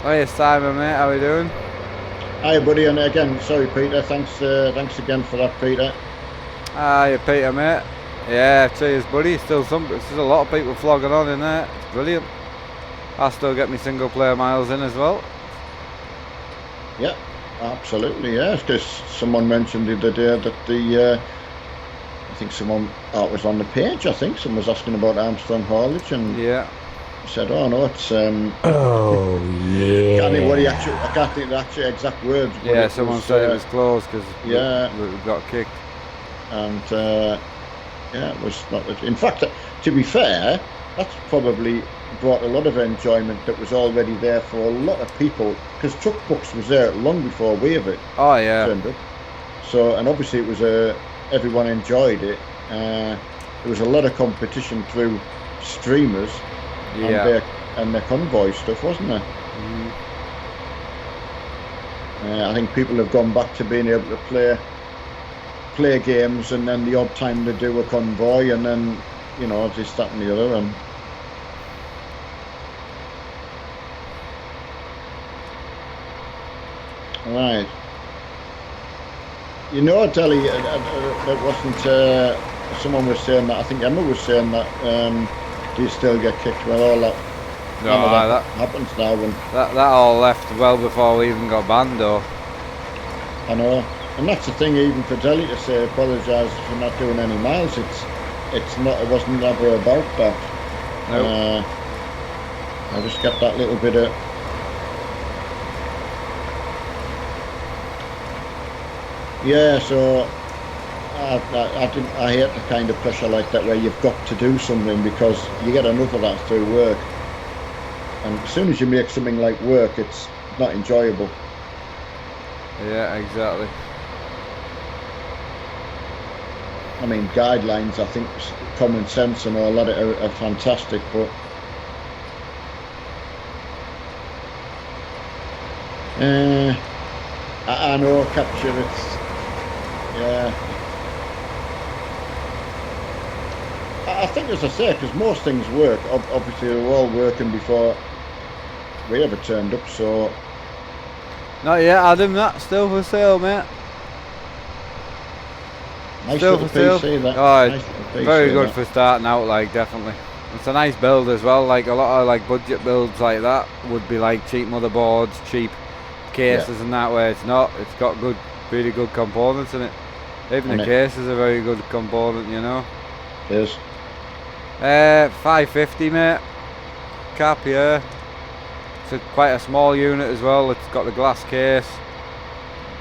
Hiya Simon, mate, how are you doing? Hi buddy, and again, sorry Peter, thanks again for that, Peter. Hiya Peter, mate. Yeah, cheers buddy, still a lot of people flogging on in there, it's brilliant. I still get me single player miles in as well. Yeah, absolutely, yes, because someone mentioned the other day that think someone it was on the page. I think someone was asking about Armstrong haulage, and Yeah. said, "Oh no, it's Oh yeah. I can't think the actual exact words. But Yeah, it someone was, said it was closed because yeah. we got kicked. And yeah, it was not. In fact, to be fair, that's probably brought a lot of enjoyment that was already there for a lot of people, because Chuck Bucks was there long before we ever Oh yeah. turned up. So, and obviously it was everyone enjoyed it. There was a lot of competition through streamers Yeah. and their convoy stuff, wasn't there? Mhm. I think people have gone back to being able to play games, and then the odd time to do a convoy, and then this, that, and the other. And right, Telly, that wasn't. Someone was saying that. I think Emma was saying that. Do you still get kicked? Well, all that. No, none of that that happens now. And that all left well before we even got banned, though. I know, and that's the thing. Even for Telly to say apologise for not doing any miles, it's not. It wasn't ever about that. Nope. I just get that little bit of. Yeah, so I hate the kind of pressure like that where you've got to do something because you get enough of that through work, and as soon as you make something like work, it's not enjoyable. Yeah, exactly. I mean, guidelines, I think common sense and all that are fantastic, but I know capture it's. Yeah, I think, as I say, because most things work. Obviously, they were all working before we ever turned up. So, Not yet, Adam. That still for sale, mate. nice Still little for sale. PC, that. Oh, Nice little PC, very good that. for starting out. Like, definitely. It's a nice build as well. Like a lot of like budget builds like that would be like cheap motherboards, cheap cases, and that way it's not. It's got good, really good components in it. Even And the case is a very good component, you know. It is. 550, mate. Cap, yeah. It's quite a small unit as well. It's got the glass case.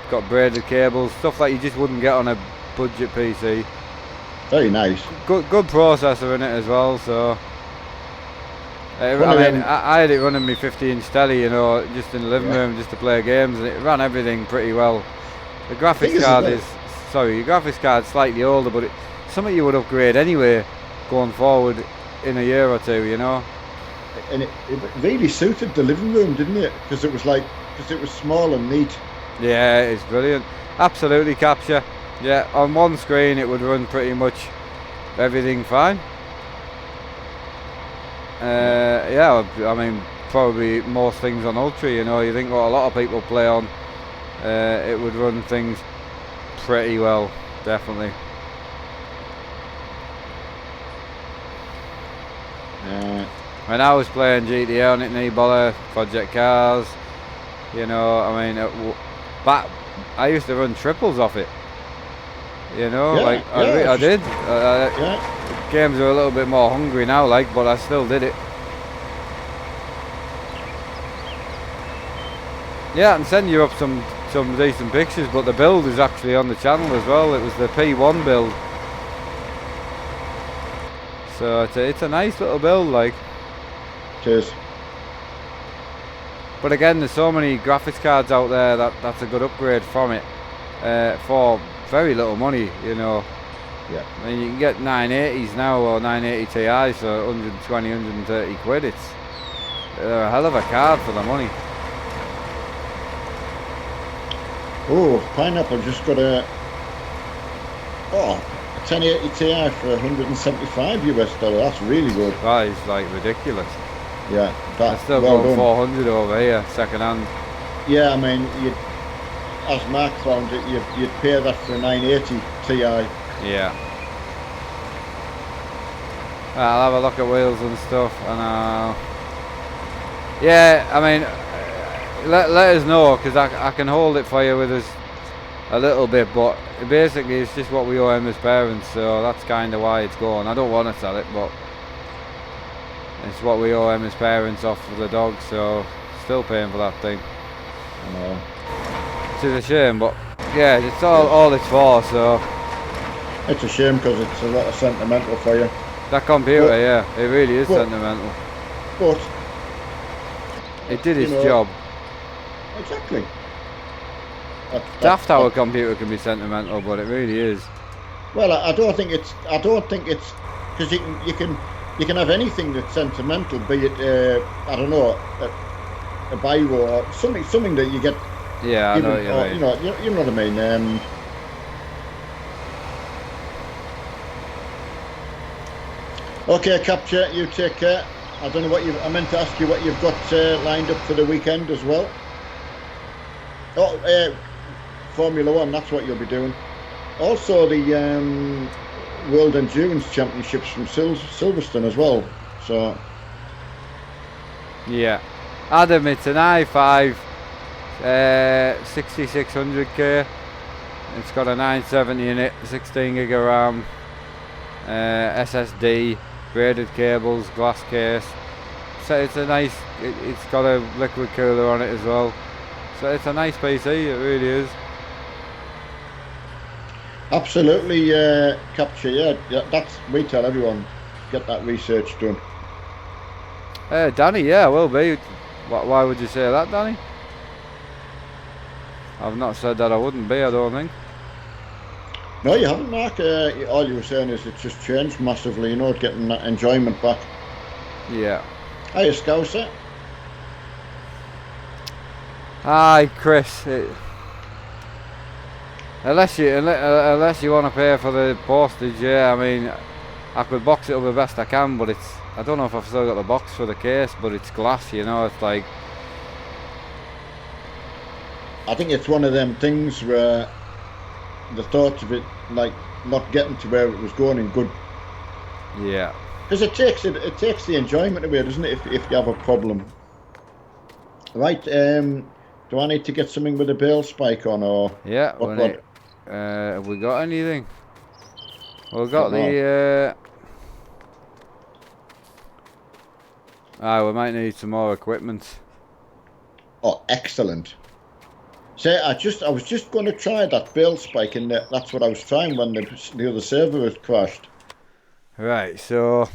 It's got braided cables, stuff that you just wouldn't get on a budget PC. Very nice. Good processor in it as well. So. I had it running me 50-inch telly, you know, just in the living room, just to play games, and it ran everything pretty well. The graphics card your graphics card's slightly older, but it's something you would upgrade anyway, going forward in a year or two, you know. And it really suited the living room, didn't it? Because it was small and neat. Yeah, it's brilliant. Absolutely capture. Yeah, on one screen it would run pretty much everything fine. Yeah, I mean, probably most things on Ultra, you know, you think what a lot of people play on, it would run things pretty well, definitely. When I was playing GTA on it in Ebola, Project Cars, you know, I mean, but I used to run triples off it, you know, I did. Games are a little bit more hungry now, like, but I still did it. Yeah, I can send you up some decent pictures, but the build is actually on the channel as well. It was the P1 build. So it's a nice little build, like. Cheers. But again, there's so many graphics cards out there that's a good upgrade from it for very little money, you know. Yeah. I mean, you can get 980s now or 980 Ti's for 120, 130 quid. They're a hell of a card for the money. Oh, Pineapple just got a 1080 Ti for 175 US dollar. That's really good. That is like ridiculous. Yeah, that's still going 400 over here, second hand. Yeah, I mean, as Mark found it, you'd pay that for a 980 Ti. Yeah. I'll have a look at wheels and stuff, and yeah, I mean, let us know, because I can hold it for you with as a little bit, but basically it's just what we owe him as parents, so that's kind of why it's going. I don't want to sell it, but it's what we owe him as parents off of the dog, so still paying for that thing. I know. It is a shame, but yeah, it's all it's for, so. It's a shame because it's a lot of sentimental for you. That computer, But- yeah, it really is but- sentimental. But It did its you know, job. exactly. Daft how a computer can be sentimental, but it really is. Well, I don't think it's because you can have anything that's sentimental, be it I don't know a Bible or something that you get Yeah, I given, know what you or, mean. you know what I mean. Okay, Capture, you take care. I don't know what I meant to ask you what you've got lined up for the weekend as well. Oh, Formula One, that's what you'll be doing. Also, the World Endurance Championships from Silverstone as well. So, Yeah. Adam, it's an i5 6600K. It's got a 970 in it, 16 gig of RAM, SSD, braided cables, glass case. So it's a nice, it's got a liquid cooler on it as well. So it's a nice PC, it really is. absolutely, Capture. Yeah, that's we tell everyone get that research done. Danny, yeah, will be. Why would you say that, Danny? I've not said that I wouldn't be, I don't think. No, you haven't, Mark. All you were saying is it's just changed massively. You know, getting that enjoyment back. Yeah. Hiya, Scouser. Hi, Chris. Unless you want to pay for the postage, yeah. I mean, I could box it up the best I can, but I don't know if I've still got the box for the case, but it's glass, you know. It's like, I think it's one of them things where the thought of it, like not getting to where it was going in good, yeah. because it takes the enjoyment away, doesn't it? If you have a problem, right? Do I need to get something with a bail spike on, or Yeah, what? have we got anything? We've got Don't know. the. We might need some more equipment. Oh, excellent. Say, I was just going to try that bail spike, and that's what I was trying when the other server had crashed. Right, so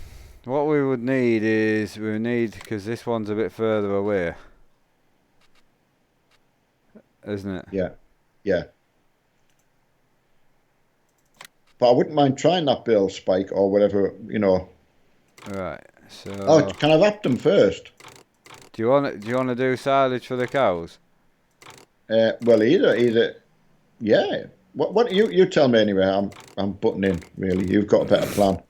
what we would need is because this one's a bit further away, isn't it? Yeah, yeah. But I wouldn't mind trying that bail spike or whatever, you know. Right. So. Oh, can I wrap them first? Do you want to do silage for the cows? Well, either, yeah. What you tell me anyway. I'm butting in. Really, you've got a better plan.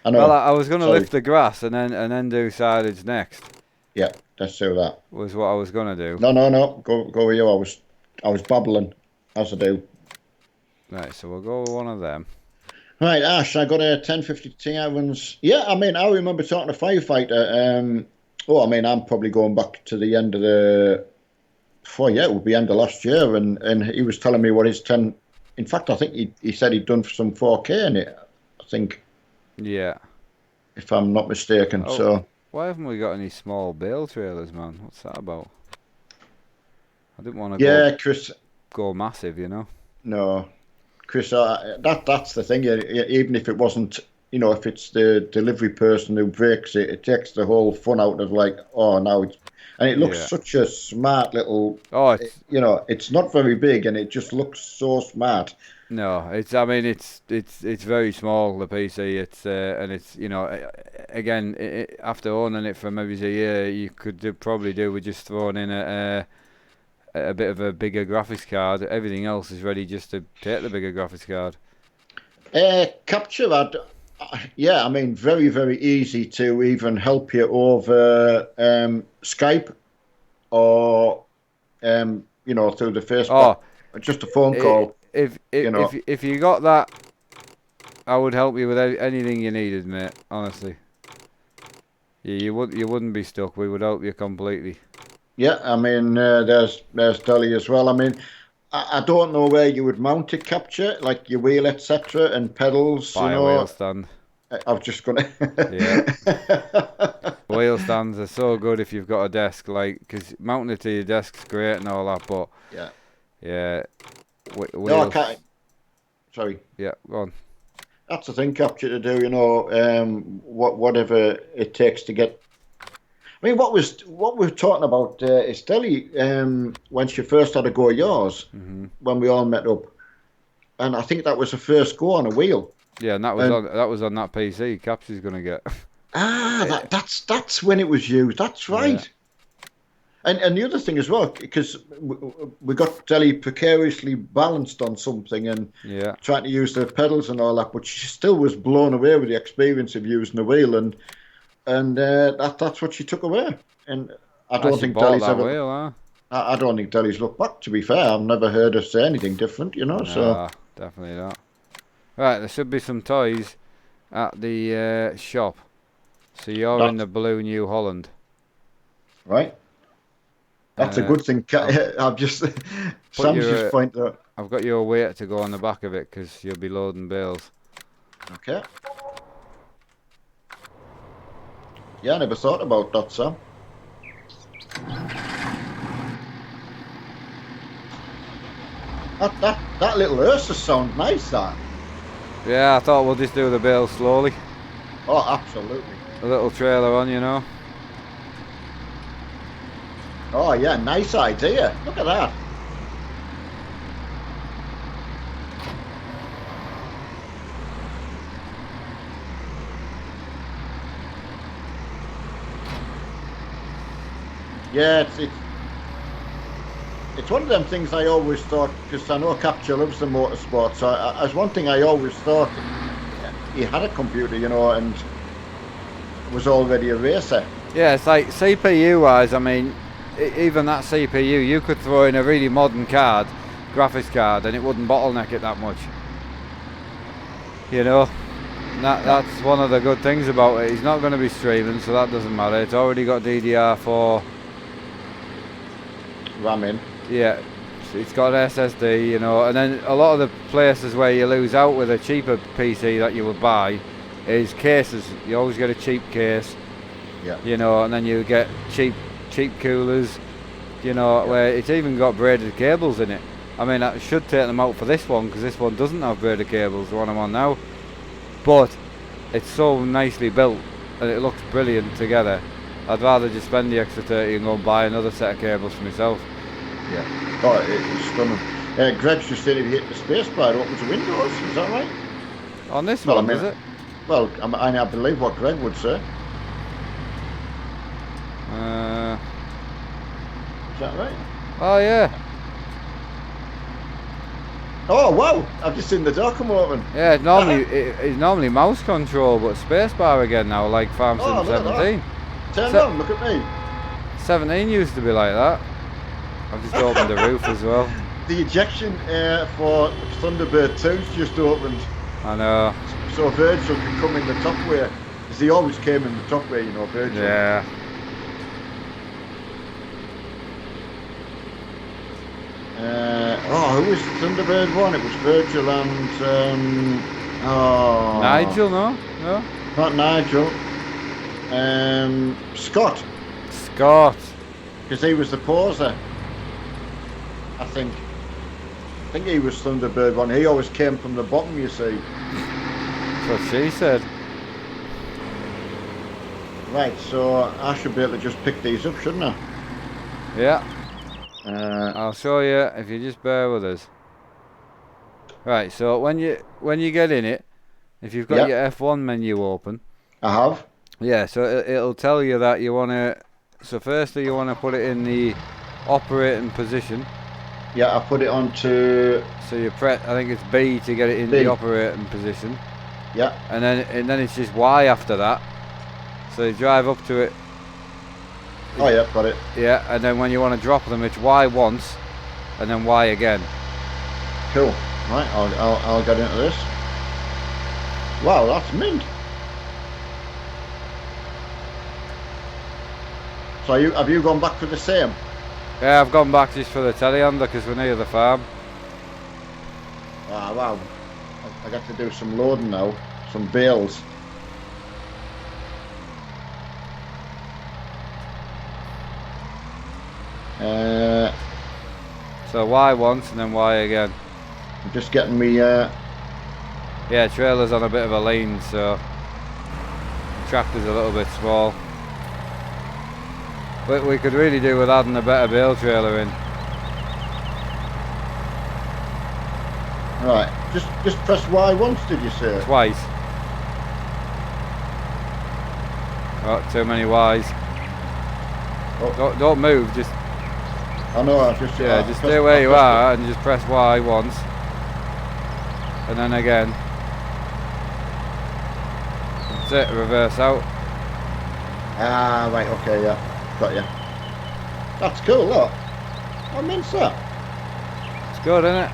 I know. Well, I was going to Sorry. lift the grass and then do silage next. Yeah, let's do that. Was what I was going to do. No. Go with you. I was babbling, as I do. Right. So we'll go with one of them. Right, Ash. I got a 1050 Ti ones. Yeah, I mean, I remember talking to Firefighter. I'm probably going back to the end of the. Yeah, it would be end of last year, and he was telling me what his 10. In fact, I think he said he'd done some 4K in it. I think, Yeah. if I'm not mistaken. Oh. So Why haven't we got any small bale trailers, man? What's that about? I didn't want to yeah, Chris. go massive, you know. No, Chris. That's the thing. Even if it wasn't, if it's the delivery person who breaks it, it takes the whole fun out of like, oh, now it's. And it looks Yeah. such a smart little. Oh, it's It's not very big, and it just looks so smart. no, it's. I mean, it's very small, the PC. It's and it's again after owning it for maybe a year, you could probably do with just throwing in a bit of a bigger graphics card. Everything else is ready just to take the bigger graphics card. Capture yeah, I mean, very, very easy to even help you over Skype or through the Facebook. Just a phone call. If you got that, I would help you with anything you needed, mate. Honestly, you wouldn't be stuck. We would help you completely. Yeah, I mean, there's Dolly as well. I mean, I don't know where you would mount a capture, like your wheel, etc., and pedals. Buy a wheel stand. I was just gonna. Yeah. Wheel stands are so good if you've got a desk, like, because mounting it to your desk's great and all that, but Yeah. yeah, No, I wheels. can't. Sorry. Yeah, go on. That's the thing, capture to do. Whatever it takes to get. I mean, what we're talking about is Delhi. When she first had a go at yours, when we all met up, and I think that was the first go on a wheel. Yeah, and that was on that PC. Caps's gonna get. That's when it was used. That's right. Yeah. And the other thing as well, because we got Delhi precariously balanced on something and Yeah. trying to use the pedals and all that, but she still was blown away with the experience of using the wheel, and that's what she took away. And I don't think bought Delhi's that ever. wheel, huh? I don't think Delhi's looked back. To be fair, I've never heard her say anything different. So Nah, definitely not. Right, there should be some toys at the shop. So you're in that the blue New Holland. right. That's a good thing. I've just Sam's just pointed out. I've got your weight to go on the back of it because you'll be loading bales. Okay. Yeah, I never thought about that, Sam. That little Ursa sounds nice, that. Yeah, I thought we'll just do the bales slowly. Oh, absolutely. A little trailer on, you know. Oh, yeah, nice idea. Look at that. Yeah, it's one of them things I always thought, because I know Capture loves the motorsport, so as one thing I always thought he had a computer, and was already a racer. Yeah, it's like CPU wise, I mean, even that CPU, you could throw in a really modern card, graphics card, and it wouldn't bottleneck it that much. That's one of the good things about it. It's not going to be streaming, so that doesn't matter. It's already got DDR4 RAM in. Yeah, it's got an SSD, and then a lot of the places where you lose out with a cheaper PC that you would buy is cases. You always get a cheap case, yeah. And then you get cheap coolers, where it's even got braided cables in it. I mean, I should take them out for this one because this one doesn't have braided cables, the one I'm on now. But it's so nicely built and it looks brilliant together. I'd rather just spend the extra 30 and go and buy another set of cables for myself. Yeah. Oh, it's stunning. Greg's just said if you hit the space bar, it opens the windows. Is that right? On this one, is it? Well, I believe what Greg would say. Is that right? Oh, yeah. Oh, wow. I've just seen the door come open. Yeah, it's normally mouse control, but spacebar again now, like Farm Sim 17. Turn on, look at me. 17 used to be like that. I've just opened the roof as well. The ejection for Thunderbird 2's just opened. I know. So Virgil can come in the top way. Because he always came in the top way, Virgil. Yeah. Who was Thunderbird 1? It was Virgil and... Nigel, no? No? Not Nigel. Scott. Scott. Because he was the poser. I think he was Thunderbird 1. He always came from the bottom, you see. That's what she said. Right, so I should be able to just pick these up, shouldn't I? Yeah. I'll show you if you just bear with us. Right, so when you get in it, if you've got your F1 menu open. I have. Yeah, so it'll tell you that you want to... So firstly you want to put it in the operating position. Yeah, I put it onto... So you press, I think it's B to get it in the operating position. Yeah. And then it's just Y after that. So you drive up to it. Oh yeah, got it. Yeah, and then when you want to drop them, it's Y once, and then Y again. Cool. Right, I'll get into this. Wow, that's mint. So have you gone back for the same? Yeah, I've gone back just for the telehandler because we're near the farm. Ah, wow. I got to do some loading now, some bales. So Y once and then Y again. I'm just getting me. Yeah, trailer's on a bit of a lean, so the tractor's a little bit small. But we could really do with adding a better bale trailer in. Right, just press Y once. Did you say? Twice. Oh, too many Y's. Oh. Don't move, just I know. I just just stay where you are and just press Y once. And then again. That's it, reverse out. Ah, right. Okay, yeah, got you. That's cool. Look, I mean that. It's good, isn't it?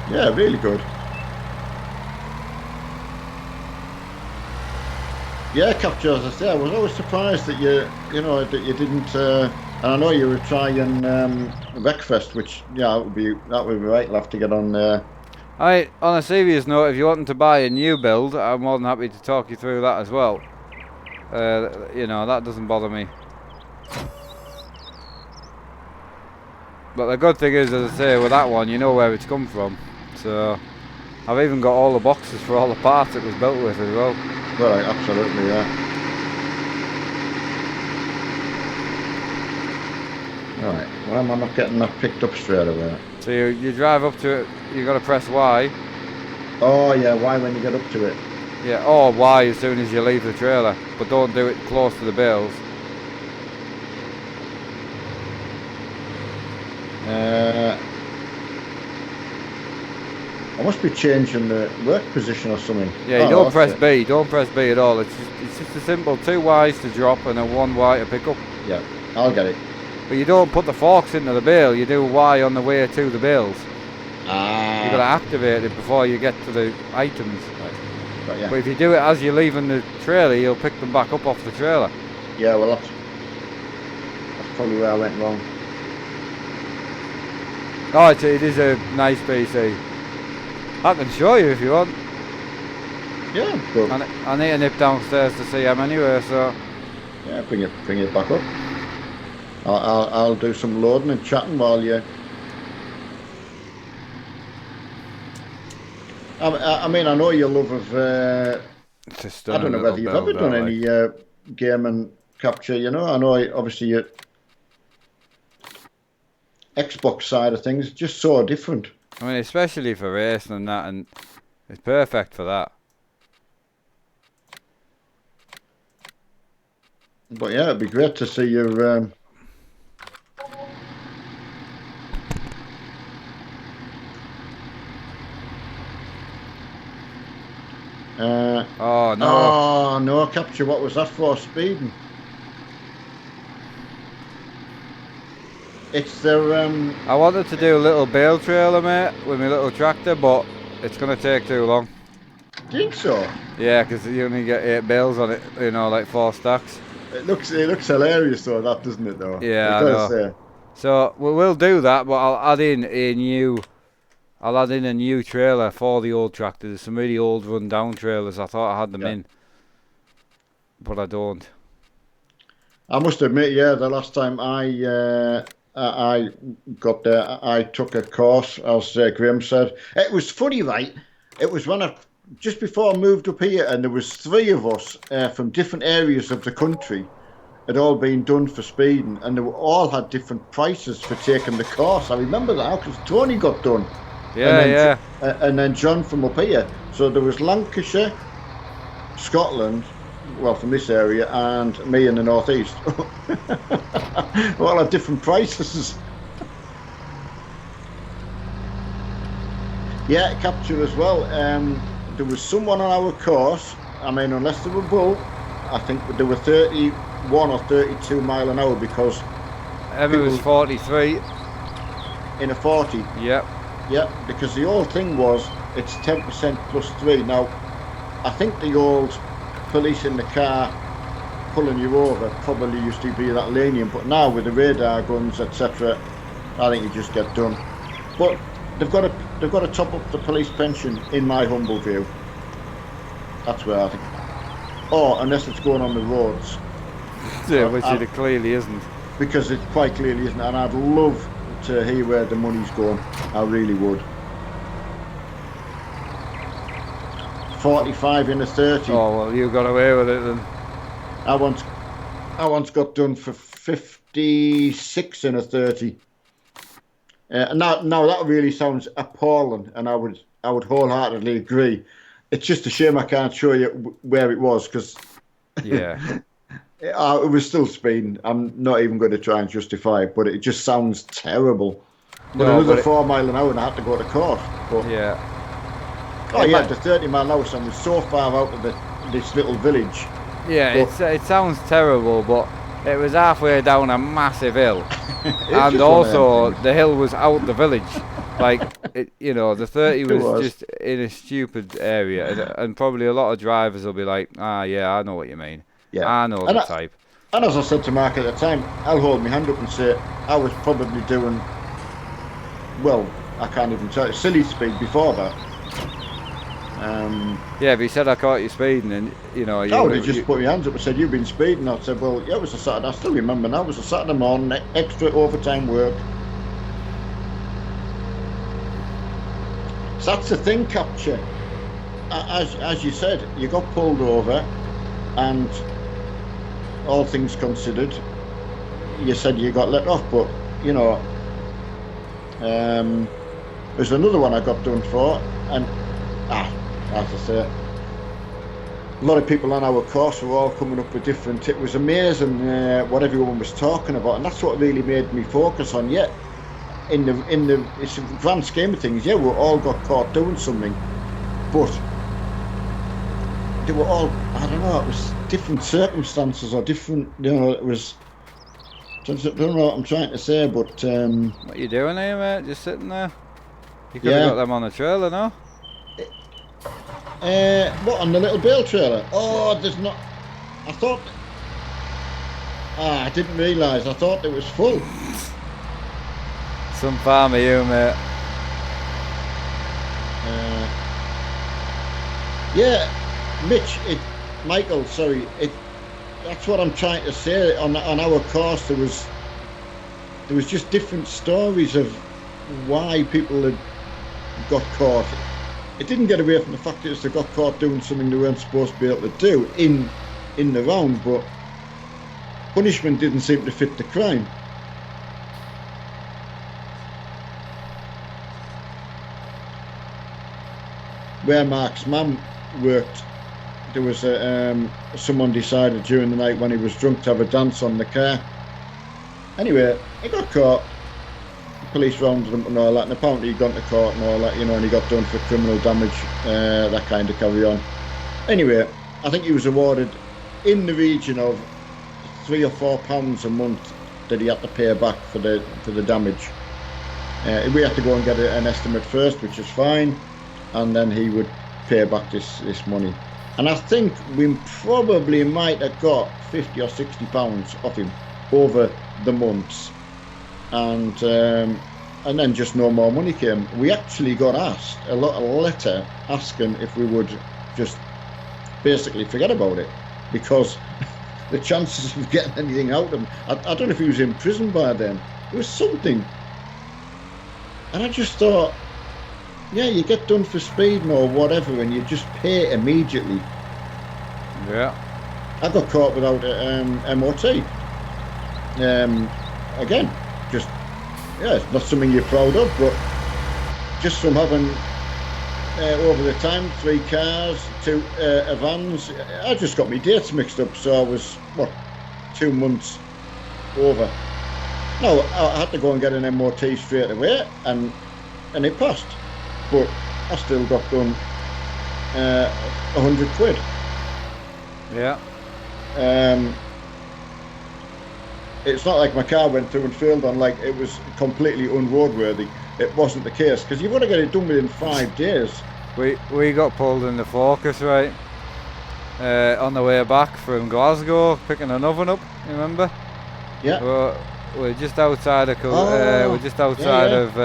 Yeah, really good. Yeah, Capture, as I say, I was always surprised that you know, that you didn't. And I know you were trying Wreckfest, which yeah, that would be right. You'll have to get on there. Alright, on a serious note, if you're wanting to buy a new build, I'm more than happy to talk you through that as well. You know, that doesn't bother me. But the good thing is, as I say, with that one, you know where it's come from. So, I've even got all the boxes for all the parts it was built with as well. Right, absolutely, yeah. Right, why am I not getting that picked up straight away? So you drive up to it, you got to press Y. Oh yeah, why when you get up to it? Yeah, or Y as soon as you leave the trailer. But don't do it close to the bales. I must be changing the work position or something. Yeah, you Oh, don't press it. B. Don't press B at all. It's just a simple 2 Ys to drop and then 1 Y to pick up. Yeah, I'll get it. But you don't put the forks into the bale. You do Y on the way to the bales. Ah. You've got to activate it before you get to the items. Right. But yeah. But if you do it as you're leaving the trailer, you'll pick them back up off the trailer. Yeah, well that's probably where I went wrong. Oh, it is a nice PC. I can show you if you want. Yeah, good. I need to nip downstairs to see him anyway, so. Yeah, bring it back up. I'll do some loading and chatting while you. I mean, I know your love of. I don't know whether you've ever done any game and capture. You know, I know obviously your Xbox side of things is just so different. I mean, especially for racing and that, and it's perfect for that. But yeah, it'd be great to see your. Oh no! Oh no, capture! What was that for? Speeding. It's the. I wanted to do a little bale trailer, mate, with my little tractor, but it's gonna take too long. Think so? Yeah, because you only get 8 bales on it, you know, like 4 stacks. It looks hilarious though, that doesn't it though? Yeah, it does, I know. So we'll do that, but I'll add in a new trailer for the old tractor. There's some really old run-down trailers. I thought I had them in, but I don't. I must admit, yeah, the last time I got there, I took a course, as Graham said. It was funny, right? It was when just before I moved up here, and there was 3 of us from different areas of the country. Had all been done for speeding, and they all had different prices for taking the course. I remember that because Tony got done. Yeah, And then John from up here. So there was Lancashire, Scotland, well, from this area, and me in the northeast. All had different prices. Yeah, capture as well. There was someone on our course. I mean, unless they were bull, I think they were 31 or 32 mile an hour because Emma was 43. In a 40. Yep. Yeah, because the old thing was it's 10% plus 3. Now, I think the old police in the car pulling you over probably used to be that lenient, but now with the radar guns, etc., I think you just get done. But they've got to top up the police pension, in my humble view. That's where I think. Oh, unless it's going on the roads. Yeah, which it clearly isn't. Because it quite clearly isn't, and I'd love to hear where the money's going. I really would. 45 in a 30. Oh well, you got away with it then. I once got done for 56 in a 30. Now that really sounds appalling, and I would wholeheartedly agree. It's just a shame I can't show you where it was, because yeah, it was still speeding. I'm not even going to try and justify it, but it just sounds terrible. But no, another but 4 mile an hour, and I had to go to court. But, yeah. Oh yeah, the 30 mile an hour, and was so far out of this little village. Yeah, it sounds terrible, but it was halfway down a massive hill, and also the hill was out the village. Like, the 30 was just in a stupid area, and probably a lot of drivers will be like, yeah, I know what you mean. Yeah, I know the type. And as I said to Mark at the time, I'll hold my hand up and say I was probably doing, well, I can't even tell you, silly speed before that. Yeah, but he said I caught you speeding, and I would have just put my hands up and said, you've been speeding. I said, well, yeah, it was a Saturday. I still remember now. It was a Saturday morning, extra overtime work. So that's the thing, Capture. As you said, you got pulled over, and all things considered, you said you got let off, but there's another one I got done for, and as I say, a lot of people on our course were all coming up with different. It was amazing what everyone was talking about, and that's what really made me focus on. Yeah, in the grand scheme of things, yeah, we all got caught doing something, but they were all, I don't know, it was different circumstances or different. It was. I don't know what I'm trying to say, but what you doing here, mate? Just sitting there? You could have got them on the trailer, no? What, on the little bale trailer? Oh, there's not. I thought. I didn't realise. I thought it was full. Some farmer, you, mate. Yeah, Mitch. Michael. Sorry. That's what I'm trying to say. On our course, there was just different stories of why people had got caught. It didn't get away from the fact that they got caught doing something they weren't supposed to be able to do in the round, but punishment didn't seem to fit the crime. Where Mark's mum worked, there was someone decided during the night when he was drunk to have a dance on the car. Anyway, he got caught. Police rounded him and all that, and apparently he got to court and all that, and he got done for criminal damage, that kind of carry on. Anyway, I think he was awarded in the region of £3 or £4 a month that he had to pay back for the damage. We had to go and get an estimate first, which is fine, and then he would pay back this money. And I think we probably might have got £50 or £60 off him over the months. And then just no more money came. We actually got asked a letter asking if we would just basically forget about it, because the chances of getting anything out of him, I don't know if he was in prison by then. It was something. And I just thought, yeah, you get done for speeding or whatever and you just pay immediately. Yeah. I got caught without MOT. Again, just, yeah, it's not something you're proud of, but just from having over the time 3 cars, 2 vans, I just got my dates mixed up, so I was 2 months over. No, I had to go and get an MOT straight away, and it passed, but I still got done £100. Yeah. It's not like my car went through and failed on, like it was completely unroadworthy. It wasn't the case, because you've got to get it done within 5 days. We got pulled in the Focus, right? On the way back from Glasgow, picking an oven up, you remember? Yeah. we're just outside of Oh, we're just outside yeah. of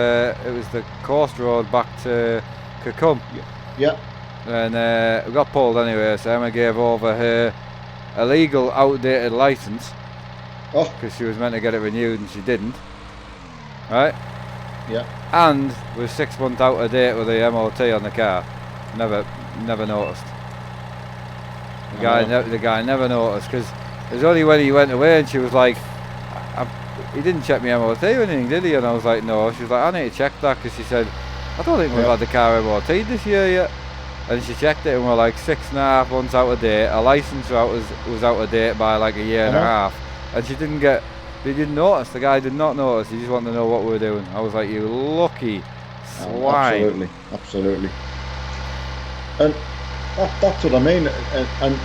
it was the coast road back to Cacum, Yeah. and we got pulled anyway. So Emma gave over her illegal, outdated license Oh, because she was meant to get it renewed and she didn't. Right? yeah. And was 6 months out of date with the MOT on the car. Never noticed. The guy never noticed because it was only when he went away and she was like, he didn't check me MOT or anything, did he? And I was like, no. She was like, I need to check that because she said, I don't think we've had the car MOT this year yet. And she checked it and we're like 6.5 months out of date. Her license was out of date by like a year and a half. And they didn't notice. The guy did not notice. He just wanted to know what we were doing. I was like, you lucky swine. Absolutely. And that's what I mean. And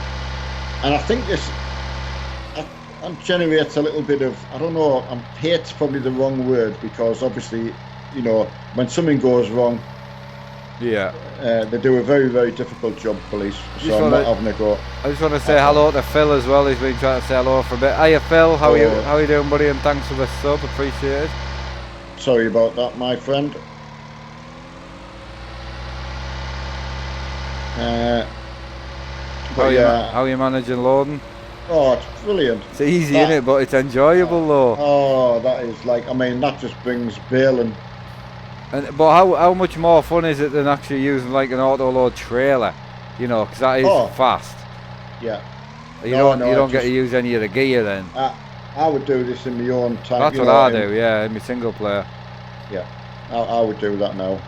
I think this generates a little bit of, I don't know, hate's probably the wrong word, because obviously, you know, when something goes wrong, they do a very, very difficult job, police. So I'm not having a go. I just want to say hello to Phil as well. He's been trying to say hello for a bit. Hiya Phil, how are you doing, buddy? And thanks for the sub, appreciate it. Sorry about that, my friend. How are you managing loading? Oh, it's brilliant. It's easy, isn't it? But it's enjoyable though. Oh, that is like, I mean, that just brings bailing. But how much more fun is it than actually using like an auto load trailer? You know, because that is fast. Yeah. You don't get to use any of the gear then. I would do this in my own time. That's what I do, yeah, in my single player. Yeah, I would do that now.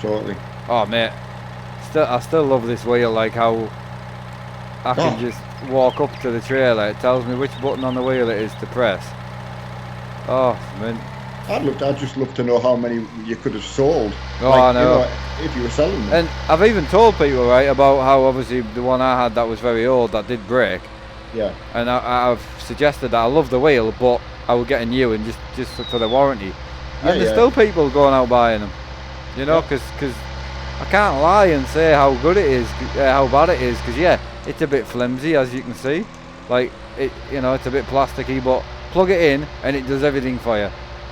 Totally. Oh mate, I still love this wheel, like how I can just walk up to the trailer. It tells me which button on the wheel it is to press. Oh man. I'd just love to know how many you could have sold. Oh, I know. You know, if you were selling them. And I've even told people, right, about how obviously the one I had that was very old, that did break. Yeah. And I've suggested that I love the wheel, but I would get a new one just for the warranty. And there's still people going out buying them. You know, because I can't lie and say how good it is, how bad it is, because it's a bit flimsy, as you can see. Like, it's a bit plasticky, but plug it in and it does everything for you.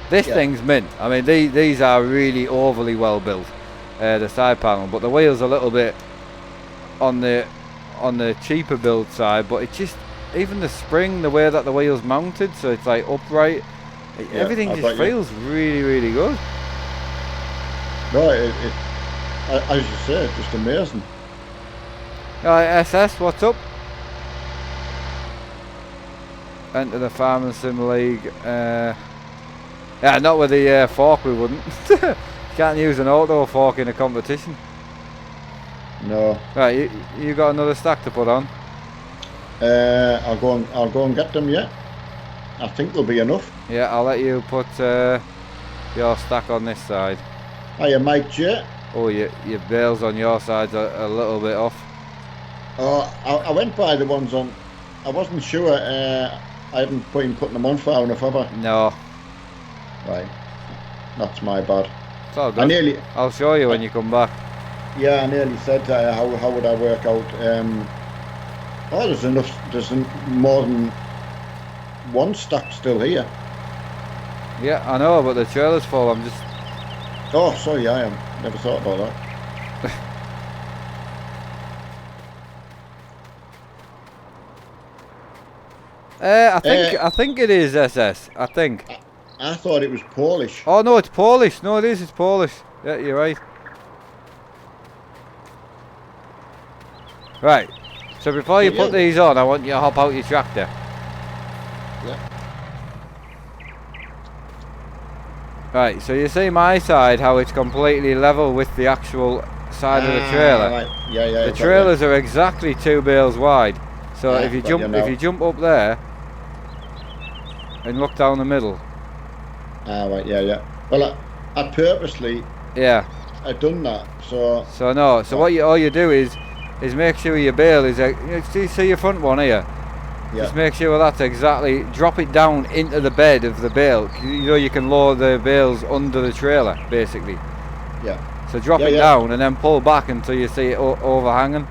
This thing's mint. I mean, these are really overly well built, the side panel, but the wheel's a little bit on the cheaper build side. But it's just, even the spring, the way that the wheel's mounted, so it's like upright, everything just feels really, really good. No, as you say, it's just amazing. Alright, SS, what's up? Enter the Farming Sim League. Yeah, not with the fork, we wouldn't. Can't use an auto fork in a competition. No. Right, you got another stack to put on? I'll go and get them. Yeah, I think there'll be enough. Yeah, I'll let you put your stack on this side. Hiya, Mike J. Oh, your bales on your side's a little bit off. Oh, I went by the ones on. I wasn't sure. I haven't been putting them on far enough, have I? No. Right, that's my bad. It's all good. I'll show you when you come back. Yeah, I nearly said how would I work out? There's enough. There's more than one stack still here. Yeah, I know, but the trailer's full. I'm just. Oh, sorry, I am. Never thought about that. I think it is SS. I think. I thought it was Polish. Oh no, it's Polish. No, it is. It's Polish. Yeah, you're right. Right. So before you put these on, I want you to hop out your tractor. Yeah. Right. So you see my side, how it's completely level with the actual side of the trailer. Right. Yeah. The trailers are exactly 2 bales wide. So if you jump up there and look down the middle. Right, yeah. Well, I purposely I've done that, so no. So all you do is make sure your bale is. You see your front one here. Yeah. Just make sure that's exactly. Drop it down into the bed of the bale. You know you can lower the bales under the trailer, basically. Yeah. So drop it down and then pull back until you see it overhanging.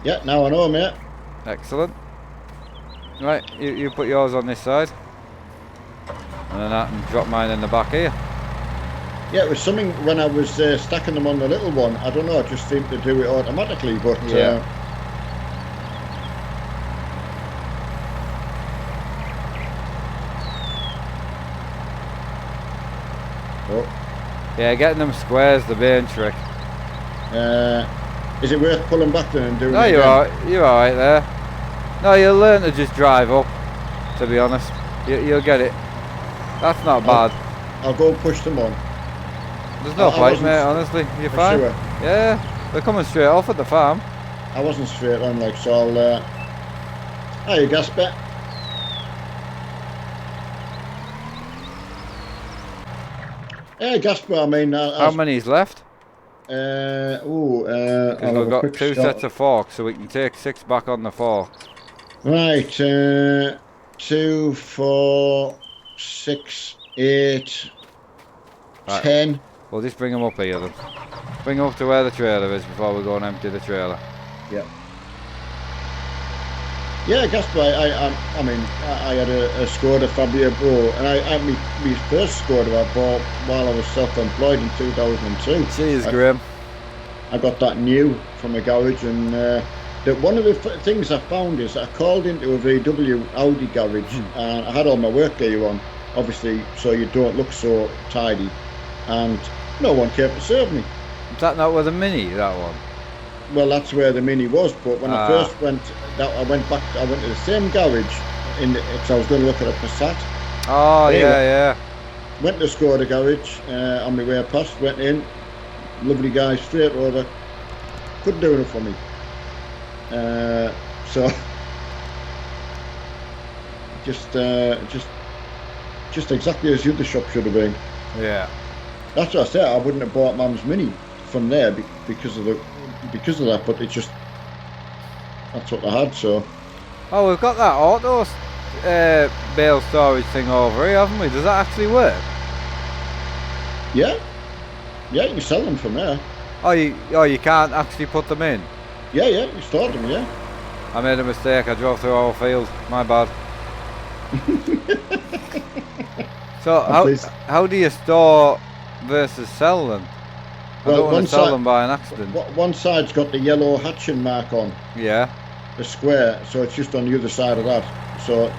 Yeah. Now I know, mate. Excellent. Right, you put yours on this side. And then I can drop mine in the back here. Yeah, it was something when I was stacking them on the little one. I don't know, I just seemed to do it automatically, but Yeah. Oh, Yeah, getting them squares the main trick. is it worth pulling back then and doing No, it you're again? you're alright there. No, you'll learn to just drive up, to be honest. You'll get it. That's not bad. I'll go and push them on. There's no I point, wasn't mate, honestly. You're for fine. sure. Yeah, they're coming straight off at the farm. I wasn't straight on, like, so I'll... Hiya, Gasper. Hey, Gasper, I mean... How many's left? I'll Because have we've a got quick two start. sets of forks, so we can take 6 back on the fork. Right, 2, 4, 6, 8, Right. 10. We'll just bring them up here then. Bring them up to where the trailer is before we go and empty the trailer. Yeah. Yeah, Gasper, I mean, I had a Skoda Fabia Pro, and my first Skoda I bought while I was self-employed in 2002. Cheers, Graham. I got that new from a garage, and one of the things I found is I called into a VW Audi garage, and I had all my work gear on, obviously, so you don't look so tidy, and no one came to serve me. Is that not with a Mini, that one? Well, that's where the Mini was, but when I first went, I went to the same garage, because I was going to look at a Passat. Oh, Anyway, yeah. went to Skoda garage, on my way past, went in, lovely guy, straight over, couldn't do enough for me. So just exactly as the other shop should have been. Yeah. That's what I said. I wouldn't have bought Mum's Mini from there because of that. But that's what I had. So Oh, we've got that auto bale storage thing over here, haven't we? Does that actually work? yeah, you can sell them from there. Oh, you can't actually put them in. Yeah, you store them. Yeah. I made a mistake. I drove through our field. My bad. So how do you store versus sell them? I Well, don't want to sell them by an accident. One side's got the yellow hatching mark on, Yeah. the square, so it's just on the other side of that. So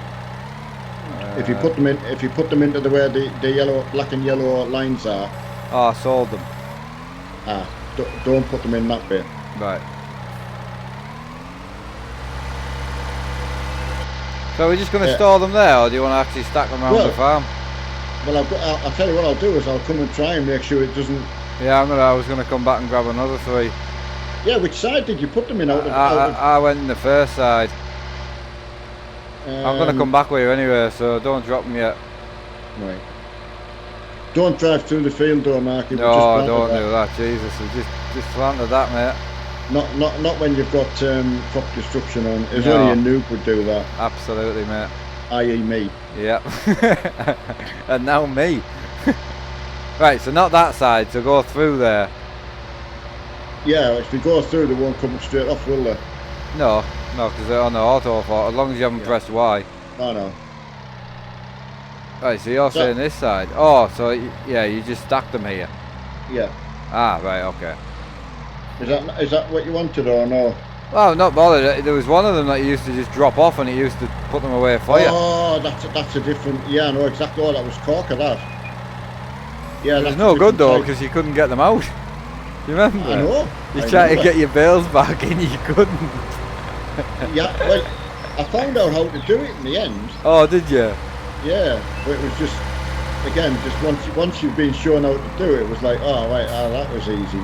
if you put them into the where the yellow, black and yellow lines are, Oh, I sold them. don't put them in that bit. Right. So we're just going to store them there, or do you want to actually stack them around the farm? Well, I'll tell you what I'll do is I'll come and try and make sure it doesn't. Yeah, I was going to come back and grab another 3. Yeah, which side did you put them in? I went in the first side. I'm going to come back with you anyway, so don't drop them yet. Right. Don't drive through the field though, Mark. No, don't do that. Jesus, we just planted that, mate. Not when you've got crop destruction on. It's No. only a noob would do that. Absolutely, mate. I.e. me. Yep. And now me. Right, so not that side, so go through there. Yeah, if we go through, they won't come straight off, will they? No, because they're on the auto fault, as long as you haven't pressed Y. I know. Right, so you're saying this side. Oh, so yeah, you just stacked them here. Yeah. Ah, right, okay. Is that what you wanted or no? Well, not bothered. There was one of them that you used to just drop off and it used to put them away for you. Oh, that's a different. Yeah, I know exactly. Oh, that was corker, that. Yeah, It was that's no a good different though, type. because you couldn't get them out. You remember? I know. You I tried to know get your bales back and you couldn't. Yeah, well, I found out how to do it in the end. Oh, did you? Yeah, but it was just once you've been shown how to do it, it was like, oh right, that was easy.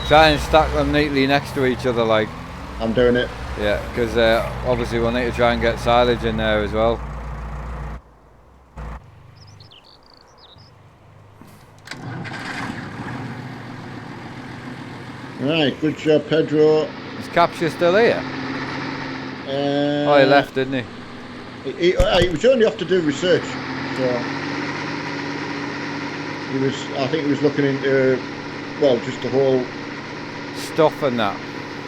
Try and stack them neatly next to each other, like. I'm doing it. Yeah, because obviously we'll need to try and get silage in there as well. Right, good job, Pedro. Is Capture still here? Oh, he left, didn't he? He was only off to do research, so I think he was looking into, well, just the whole Stuff and that.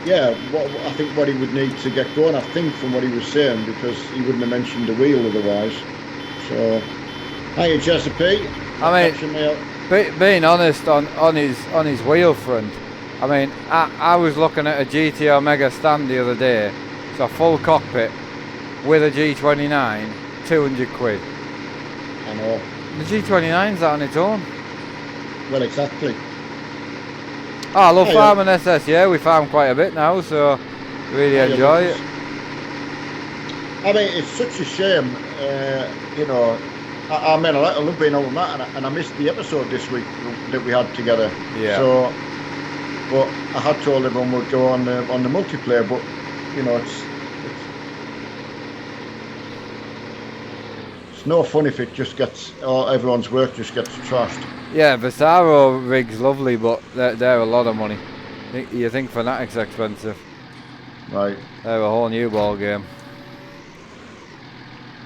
Yeah, I think what he would need to get going, I think from what he was saying, because he wouldn't have mentioned the wheel otherwise. So, hiya, Chesapeake. I mean, Catching me out. being honest on his wheel front, I mean, I was looking at a GT Omega stand the other day, so full cockpit with a G29, 200 quid. I know. The G29's that on its own. Well, exactly. Oh, I love Hiya. farming SS, yeah, we farm quite a bit now, so really Hiya, enjoy Lucas. it. I mean, it's such a shame, you know. I mean, I love being on with Matt, and I missed the episode this week that we had together. Yeah. So, but I had told everyone we'd go on the multiplayer, but you know, it's no fun if it just gets everyone's work just gets trashed. Yeah, Vasaro rig's lovely, but they're a lot of money. You think Fanatic's expensive? Right. They're a whole new ball game.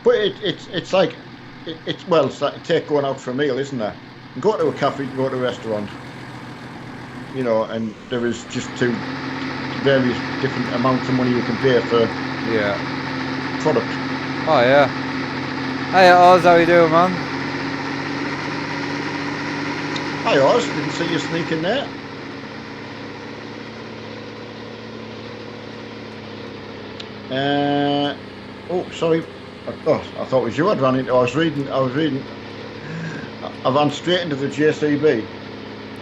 But it's like it's like take going out for a meal, isn't there? You go to a cafe, you go to a restaurant, you know, and there is just two various different amounts of money you can pay for product. Oh yeah. Hey Oz, how you doing, man? Hi Oz, didn't see you sneak in there. Oh, sorry. Oh, I thought it was you I'd run into. I was reading. I ran straight into the JCB.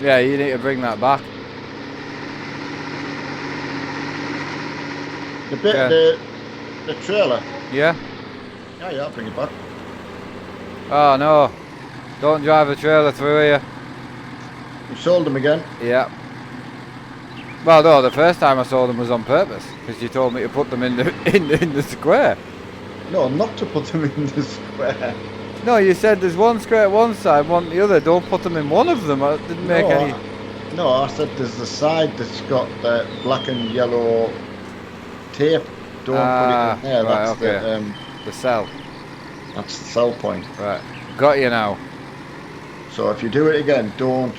Yeah, you need to bring that back. The bit, Yeah. the trailer. Yeah? Yeah, I'll bring it back. Oh no. Don't drive a trailer through here. You sold them again. Yeah. Well no, the first time I saw them was on purpose, because you told me to put them in the in the square. No, not to put them in the square. No, you said there's one square one side, one the other. Don't put them in one of them. It didn't make any. No, I said there's the side that's got the black and yellow tape. Don't put it in there. Right, That's okay. The cell. That's the sell point. Right. Got you now. So if you do it again, don't.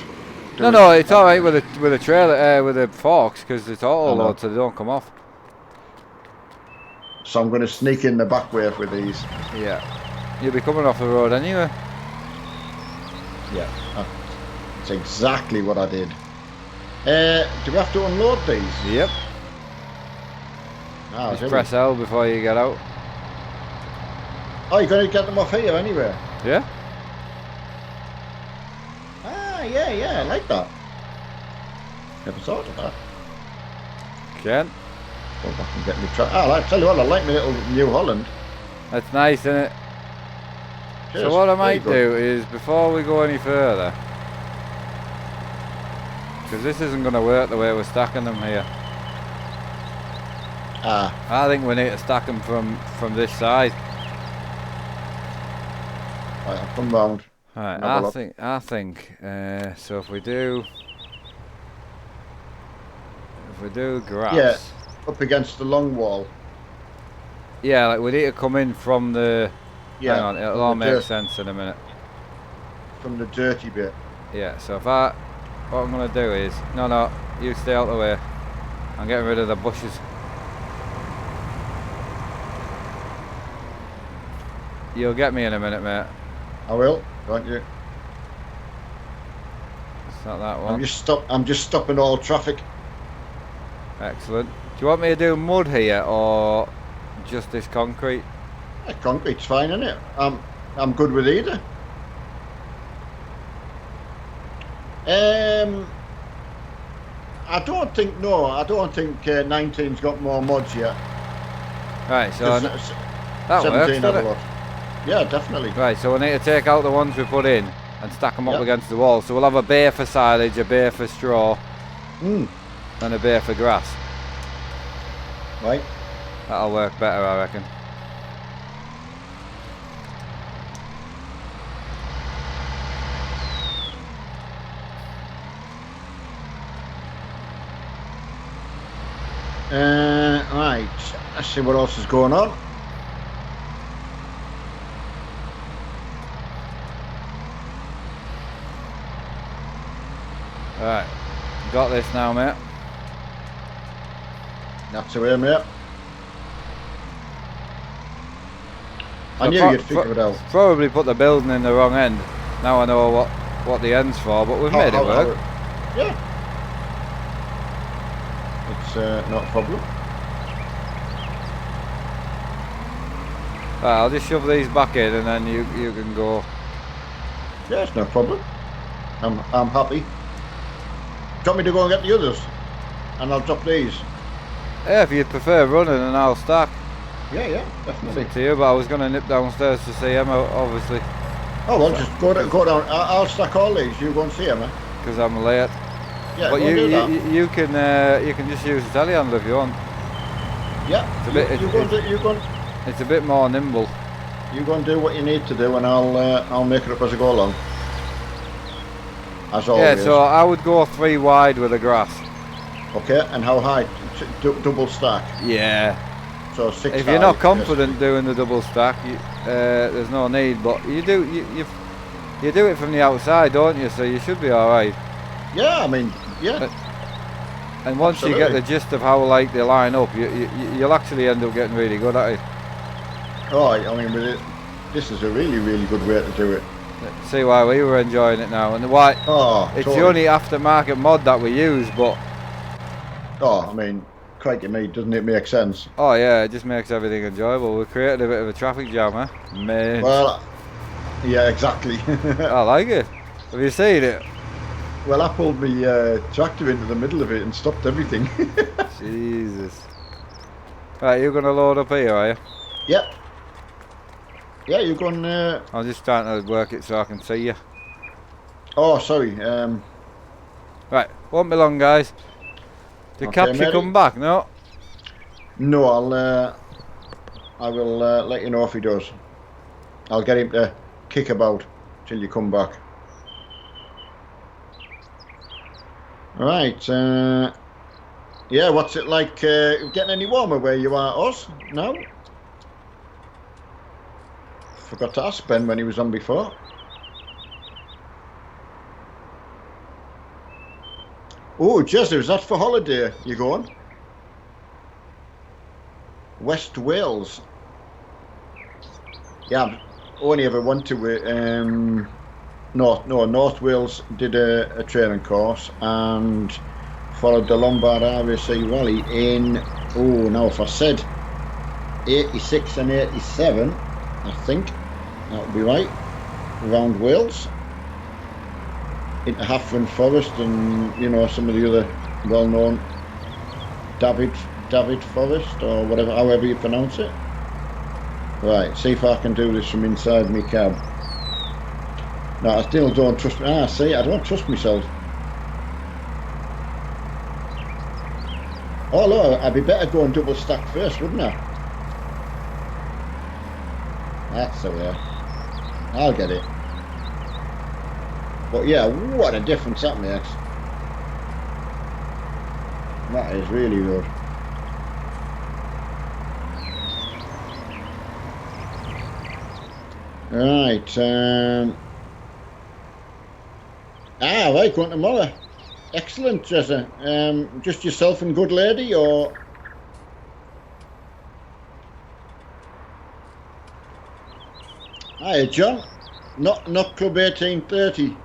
No, it's all right with a trailer with the forks, because it's auto load, so they don't come off. So I'm going to sneak in the back way with these. Yeah. You'll be coming off the road anyway. Yeah, that's exactly what I did. Do we have to unload these? Yep. Just press L before you get out. Oh, you're going to get them off here anyway? Yeah. Yeah, I like that. Never thought of that. Can. Go back and get me I tell you what, I like my little New Holland. That's nice, isn't it? Cheers. So what I might do is, before we go any further, because this isn't going to work the way we're stacking them here. I think we need to stack them from this side. Right, I'll come round. Right, I think. So if we do grass. Yeah, up against the long wall. Yeah, like we need to come in from the. Yeah. Hang on, it'll all make sense in a minute. From the dirty bit. Yeah. So what I'm gonna do is, no, you stay out of the way. I'm getting rid of the bushes. You'll get me in a minute, mate. I will, won't you? It's not that one. I'm just stopping all traffic. Excellent. Do you want me to do mud here or just this concrete? Yeah, concrete's fine, isn't it? I'm good with either. I don't think 19's got more mods yet. Right, so that works, 17 doesn't have a it? lot. Yeah, definitely. Right, so we need to take out the ones we put in and stack them up against the wall. So we'll have a bay for silage, a bay for straw, and a bay for grass. Right. That'll work better, I reckon. Right. Let's see what else is going on. Right, got this now, mate. That's the way, mate. I So knew you'd figure it out. Probably put the building in the wrong end. Now I know what the end's for, but we've made it work. Yeah. It's not a problem. Right, I'll just shove these back in and then you can go. Yeah, it's no problem. I'm happy. Do you want me to go and get the others? And I'll drop these. Yeah, if you prefer running and I'll stack. Yeah, definitely. It's up to you, but I was going to nip downstairs to see Emma, obviously. Oh well, just go down. I'll stack all these. You go and see Emma. Because I'm late. Yeah, but go and do that. you can just use the telehandler if you want. Yeah. It's a bit more nimble. You go and do what you need to do, and I'll make it up as I go along. As always. Yeah, so I would go 3 wide with the grass. Okay, and how high? Double stack. Yeah. So 6 If high, you're not confident doing the double stack, there's no need. But you do it from the outside, don't you? So you should be all right. Yeah, I mean, yeah. And once you get the gist of how like they line up, you'll actually end up getting really good at it. Oh, I mean, this is a really, really good way to do it. See why we were enjoying it now, and why it's totally. the only aftermarket mod that we use, but I mean, crikey me, doesn't it make sense? Oh yeah, it just makes everything enjoyable. We created a bit of a traffic jam, huh? Man. Well, yeah, exactly. I like it. Have you seen it? Well, I pulled my tractor into the middle of it and stopped everything. Jesus. Right, you're going to load up here, are you? Yep. Yeah, you're going... I'm just trying to work it so I can see you. Oh, sorry. Right, won't be long, guys. Did Capture come back? No? No, I will let you know if he does. I'll get him to kick about till you come back. Right, yeah, what's it like getting any warmer where you are, Oz? No? Forgot to ask Ben when he was on before. Oh, Jezza, is that for holiday you going? West Wales. Yeah, I've only ever went to it. North Wales did a training course and followed the Lombard RAC Rally in, now if I said 86 and 87, I think that would be right, around Wales, into Hafren Forest and, some of the other well-known David Forest or whatever, however you pronounce it. Right, see if I can do this from inside my cab. No, I still don't trust me. See, I don't trust myself. Oh, look, I'd be better going double stack first, wouldn't I? That's the way. I'll get it. But yeah, what a difference that makes. That is really good. Right, right, going tomorrow. Excellent, Jessa. Just yourself and good lady, or? Hiya, John. Not Club 1830.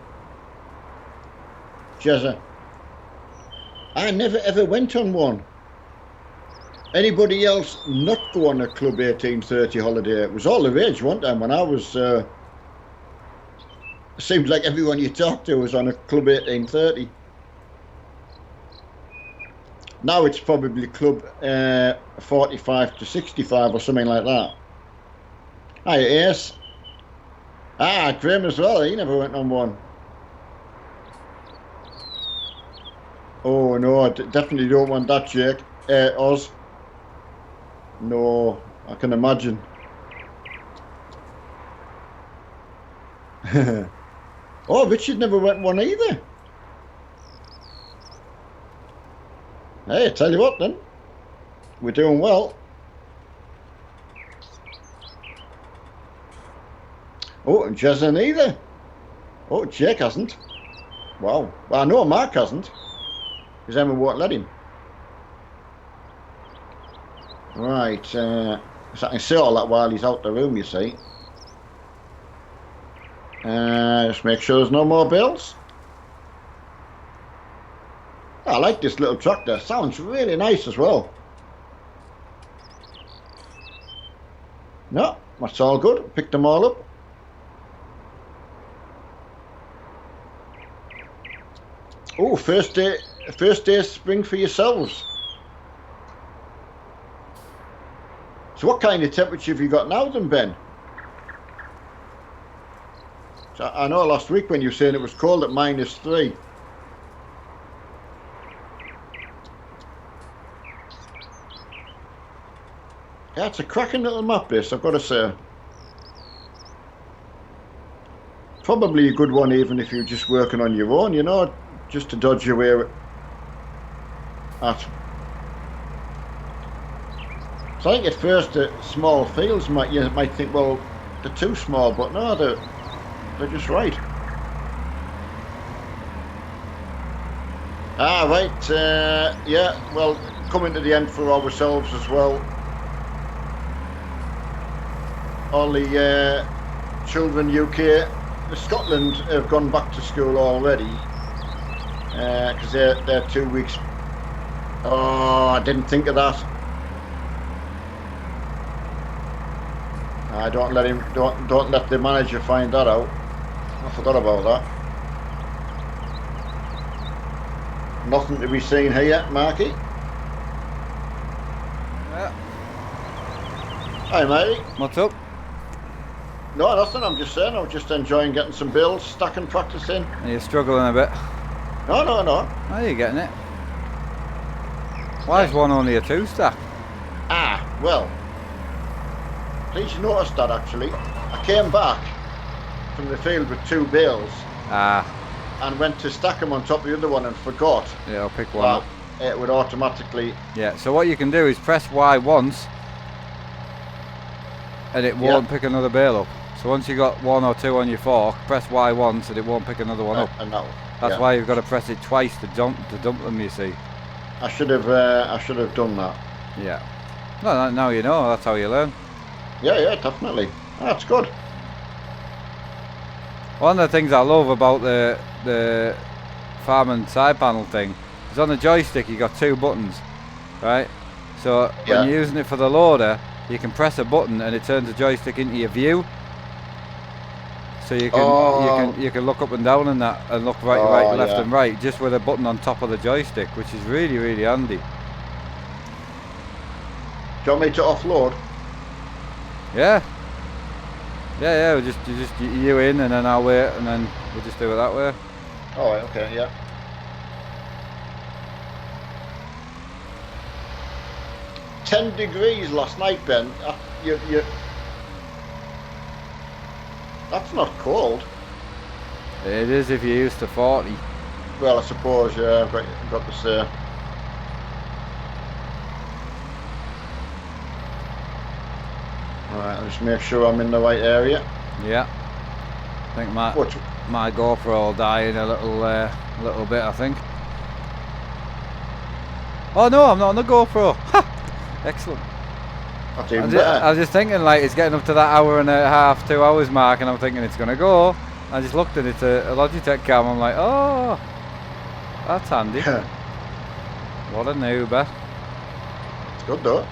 Jessa. I never ever went on one. Anybody else not go on a Club 1830 holiday? It was all the rage one time when I was... seemed like everyone you talked to was on a Club 1830. Now it's probably Club 45 to 65 or something like that. Hi, Ace. Graham as well. He never went on one. Oh no, I definitely don't want that, Jake. Oz. No, I can imagine. Oh, Richard never went one either. Hey, I tell you what then. We're doing well. Oh, and Jez hasn't either. Oh, Jake hasn't. Wow. Well, I know Mark hasn't. Because Emma won't let him. Right, so I can see all that while he's out the room, you see. Just make sure there's no more bills. I like this little tractor. Sounds really nice as well. No, that's all good. Picked them all up. Oh, first day spring for yourselves. So what kind of temperature have you got now then, Ben? So I know last week when you were saying it was cold at -3. Yeah, it's a cracking little map, this, I've got to say. Probably a good one even if you're just working on your own, you know, just to dodge your way at. So I think at first small fields you might think, well, they're too small, but no, they're just right. Ah, right, yeah, well, coming to the end for ourselves as well. All the children UK, Scotland have gone back to school already because they're 2 weeks. Oh, I didn't think of that. Don't let the manager find that out. I forgot about that. Nothing to be seen here, Marky. Yeah. Hi, matey. What's up? No, nothing. I'm just saying. I'm just enjoying getting some bills, stacking, practicing. Are you struggling a bit? No. Are you getting it? Why is one only a 2 stack? Ah, well. Please notice that actually. I came back from the field with 2 bales. And went to stack them on top of the other one and forgot. Yeah, I'll pick one up. It would automatically. Yeah, so what you can do is press Y once and it won't pick another bale up. So once you got 1 or 2 on your fork, press Y once and it won't pick another one up. And That's why you've got to press it twice to dump them, you see. I should have done that. Yeah. No, now you know, that's how you learn. Yeah, definitely. That's good. One of the things I love about the farm and side panel thing is on the joystick you got 2 buttons, right? So when you're using it for the loader, you can press a button and it turns the joystick into your view. So you can look up and down and that, and look right, left and right, just with a button on top of the joystick, which is really, really handy. Do you want me to offload? Yeah. Yeah, we'll just you in and then I'll wait and then we'll just do it that way. Oh, right, okay, yeah. "10 degrees last night, Ben. That's not cold. It is if you're used to 40. Well, I suppose, yeah, I've got to say. Alright, I'll just make sure I'm in the right area. Yeah. I think my GoPro will die in a little bit, I think. Oh no, I'm not on the GoPro. Excellent. That's even better. I was just thinking, like, it's getting up to that 1.5, 2 hours mark, and I'm thinking it's gonna go. I just looked and it's a Logitech cam. I'm like, oh, that's handy. What a noob. It's good though.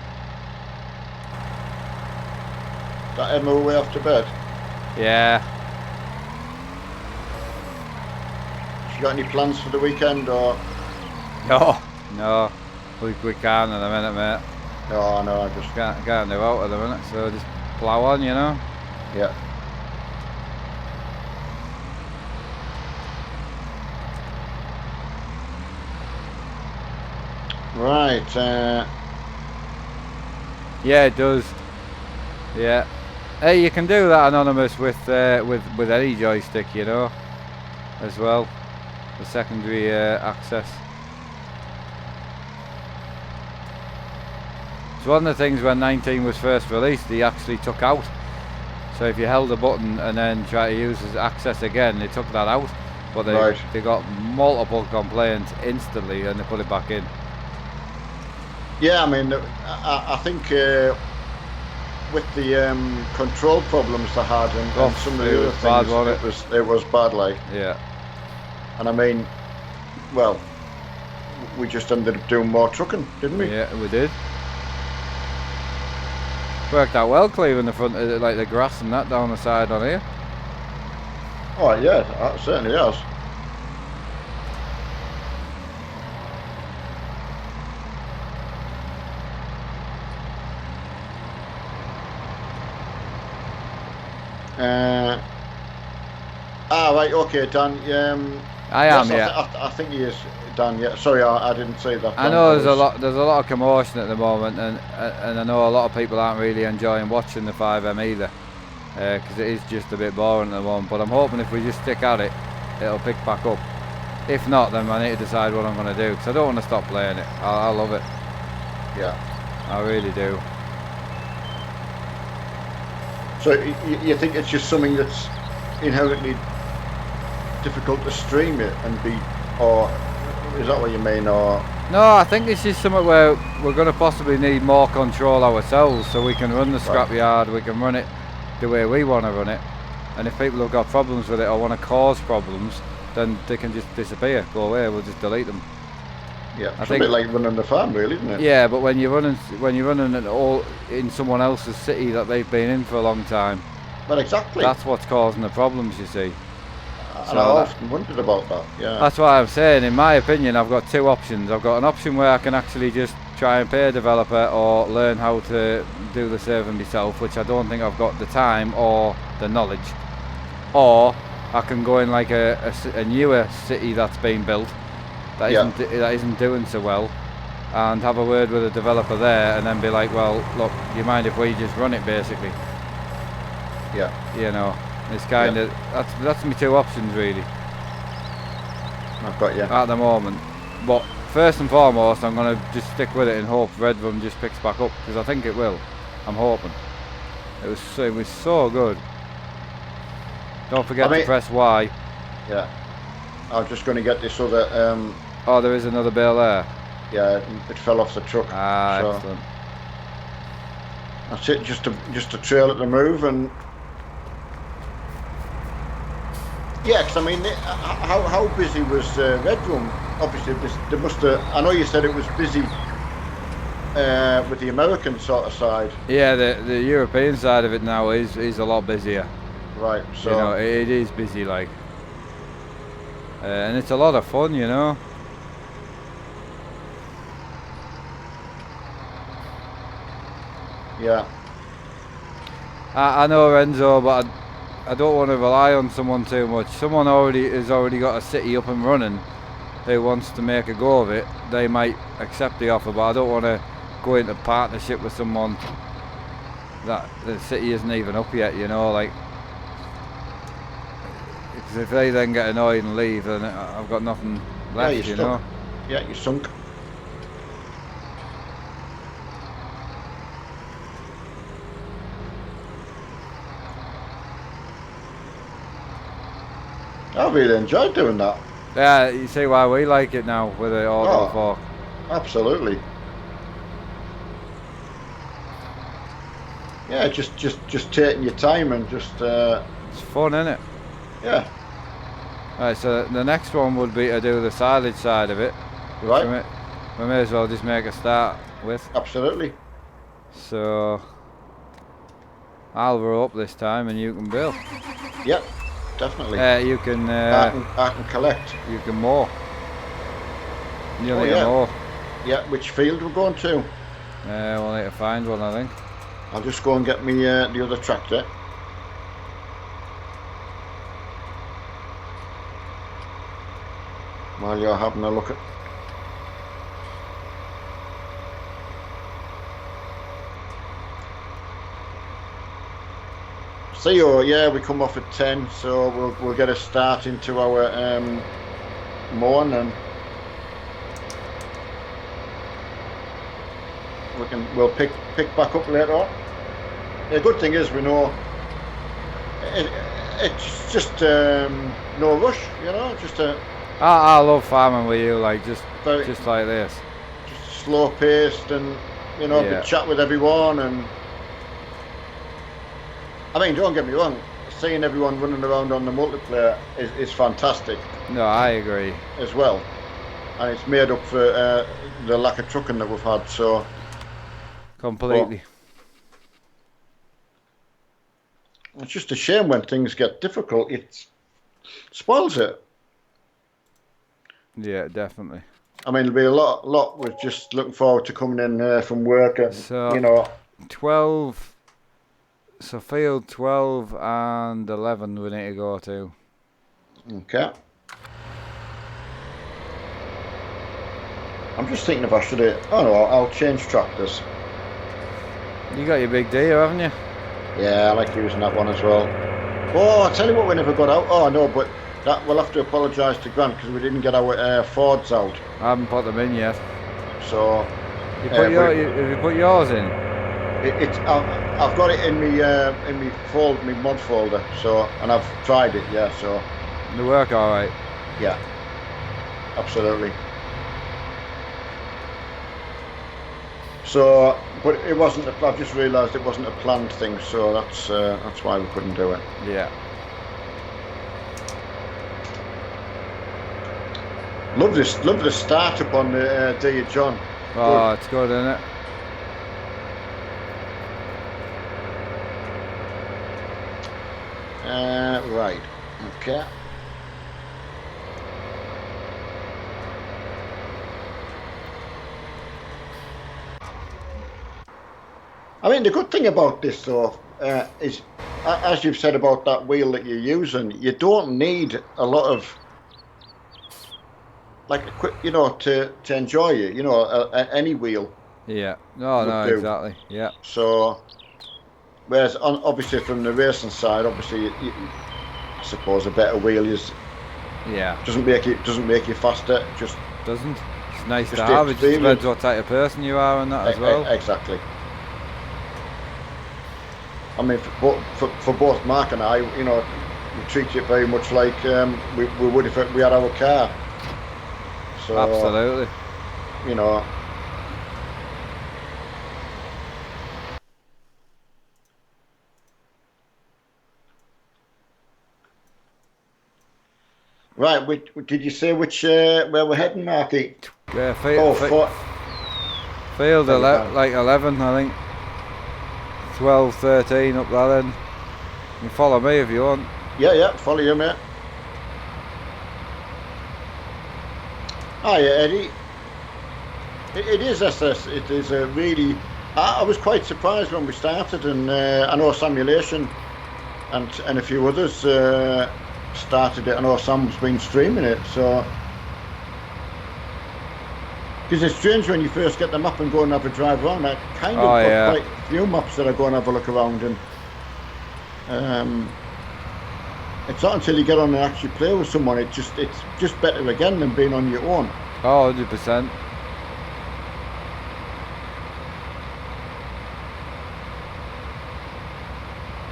That Emma way off to bed. Yeah. You got any plans for the weekend or? No, we can't in a minute, mate. No, I just can't do out at the minute, so just plough on, you know. Yeah. Right. Yeah, it does. Yeah. Hey, you can do that anonymous with any joystick, you know, as well. The secondary access. It's one of the things when 19 was first released, they actually took out. So if you held a button and then try to use as access again, they took that out. But they got multiple complaints instantly and they put it back in. Yeah, I mean, I think with the control problems they had and some of It the was other bad, things, wasn't it was bad. Like, it? Yeah. and I mean, well, we just ended up doing more trucking, didn't we? Yeah, we did. Worked out well clearing the front, like the grass and that down the side on here. Oh yeah, it certainly has. Uh, right, okay, Dan. I am, Yes, yeah. I think he is, Dan. Yeah, sorry, I didn't say that, I Dan. know there's a lot of commotion at the moment, and I know a lot of people aren't really enjoying watching the 5M either, because it is just a bit boring at the moment. But I'm hoping if we just stick at it, it'll pick back up. If not, then I need to decide what I'm going to do, because I don't want to stop playing it. I love it. Yeah. I really do. So you think it's just something that's inherently difficult to stream it and be, or is that what you mean, or? No, I think this is something where we're going to possibly need more control ourselves, so we can run the Right. scrapyard, we can run it the way we want to run it, and if people have got problems with it or want to cause problems, then they can just disappear, go away, we'll just delete them. Yeah, I it's a think, bit like running the farm, really, isn't it? yeah, but when you're running it all in someone else's city that they've been in for a long time, Well, exactly. that's what's causing the problems, you see. And I often wondered about that. Yeah. That's why I'm saying, in my opinion, I've got two options. I've got an option where I can actually just try and pay a developer or learn how to do the server myself, which I don't think I've got the time or the knowledge. Or I can go in like a newer city that's been built that isn't doing so well, and have a word with a developer there, and then be like, well, look, do you mind if we just run it, basically? Yeah. You know, it's kind of that's my two options really. I've got you. At the moment, but first and foremost I'm going to just stick with it and hope Red Room just picks back up, because I think it will. I'm hoping. It was so good. Don't forget to press Y. Yeah, I was just going to get this other Oh, there is another bale there. yeah, it fell off the truck. Ah, so excellent. that's it, just a trail at the move. And yeah, because I mean, how busy was Red Room? Obviously, they must have. I know you said it was busy with the American sort of side. Yeah, the European side of it now is a lot busier. Right. So you know, it is busy, like, and it's a lot of fun, you know. yeah. I know Renzo, but I don't want to rely on someone too much. Someone has already got a city up and running who wants to make a go of it. They might accept the offer, but I don't want to go into partnership with someone that the city isn't even up yet, you know, like, because if they then get annoyed and leave, then I've got nothing left, you know. Yeah, you're sunk. I really enjoyed doing that. Yeah, you see why we like it now with the auto fork. Absolutely. Yeah, just taking your time and just. It's fun, isn't it? Yeah. Right, so the next one would be to do the silage side of it. Right. We may as well just make a start with. Absolutely. So I'll row up this time and you can bill. Yep, definitely. You can. I can collect. You can mow. You need yeah. a mow. Yeah, which field we're going to? We'll need to find one, I think. I'll just go and get me the other tractor. While you're having a look at. See you. Yeah, we come off at 10, so we'll get a start into our mowing, and we'll pick back up later on. The good thing is we know it's just no rush, you know. Just I love farming with you, like just very, like this. just slow paced and, you know, Yeah. could chat with everyone. And I mean, don't get me wrong, seeing everyone running around on the multiplayer is fantastic No, I agree. as well. And it's made up for the lack of trucking that we've had. So, Completely. it's just a shame when things get difficult. It spoils it. Yeah, definitely. I mean, there'll be a lot. We're just looking forward to coming in from work, and So, you know, 12. So field 12 and 11 we need to go to. okay. I'm just thinking if I should. Oh no, I'll change tractors. You got your big deer, haven't you? Yeah, I like using that one as well. Oh, I tell you what, we never got out. Oh no, but that we'll have to apologise to Grant because we didn't get our Fords out. I haven't put them in yet. So You put have you put yours in? I've got it in me mod folder. So, and I've tried it. Yeah, so They work all right. yeah, absolutely. So, but it wasn't. I've just realised it wasn't a planned thing. So that's why we couldn't do it. Yeah. Love the startup on the Dear John. Oh, it's good, isn't it? Right. Okay. I mean, the good thing about this, though, is, as you've said about that wheel that you're using, you don't need a lot of, like, you know, to enjoy it. You know, any wheel. Yeah. No, do. exactly. Yeah. So, whereas obviously from the racing side, obviously, I suppose a better wheel Yeah. doesn't make you faster. Just Doesn't. It's nice to Just have. It just experience. depends what type of person you are and that as well. Exactly. I mean, for both Mark and I, you know, we treat it very much like we would if we had our car. So, Absolutely. you know. Right, did you say which where we're heading, Marky? Yeah, field Beg your 11, pardon. like 11, I think. 12, 13 up that end. You can follow me if you want. Yeah, follow you, mate. Hiya, Eddie. It is SS. It is a really. I was quite surprised when we started, and I know Simulation and a few others started it. I know Sam's been streaming it, so. Because it's strange when you first get the map and go and have a drive around. I kind of got quite a few maps that I go and have a look around, and it's not until you get on and actually play with someone it's just better again than being on your own. Oh, 100%.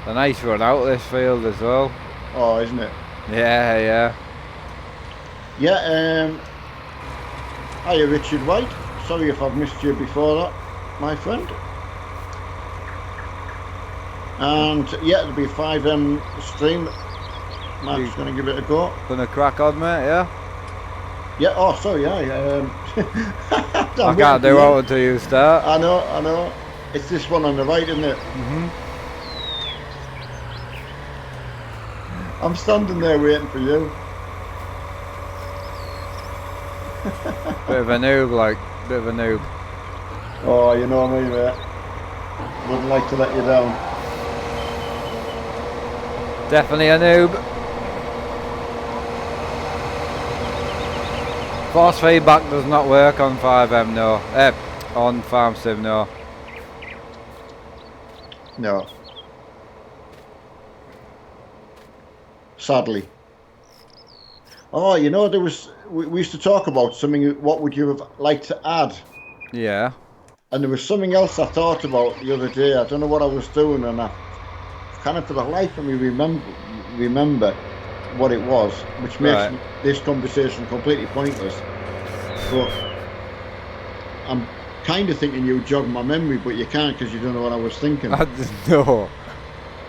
A nice run out this field as well. Oh, isn't it? Yeah. Yeah. Hiya, Richard White. Sorry if I've missed you before that, my friend. And yeah, there'll be a 5M stream. Mark's going to give it a go. Gonna crack on, mate, yeah? Yeah, oh, sorry, yeah. I can't do it until you start. I know. It's this one on the right, isn't it? I'm standing there waiting for you. Bit of a noob, bit of a noob. Oh, you know me, mate. Wouldn't like to let you down. Definitely a noob. Force feedback does not work on 5M, no. On Farm Sim, no. No. Sadly. Oh, you know, we used to talk about something, what would you have liked to add? Yeah. And there was something else I thought about the other day. I don't know what I was doing, and I kind of for the life of me remember what it was, which makes this conversation completely pointless. But kind of thinking you jogged my memory, but you can't because you don't know what I was thinking. No.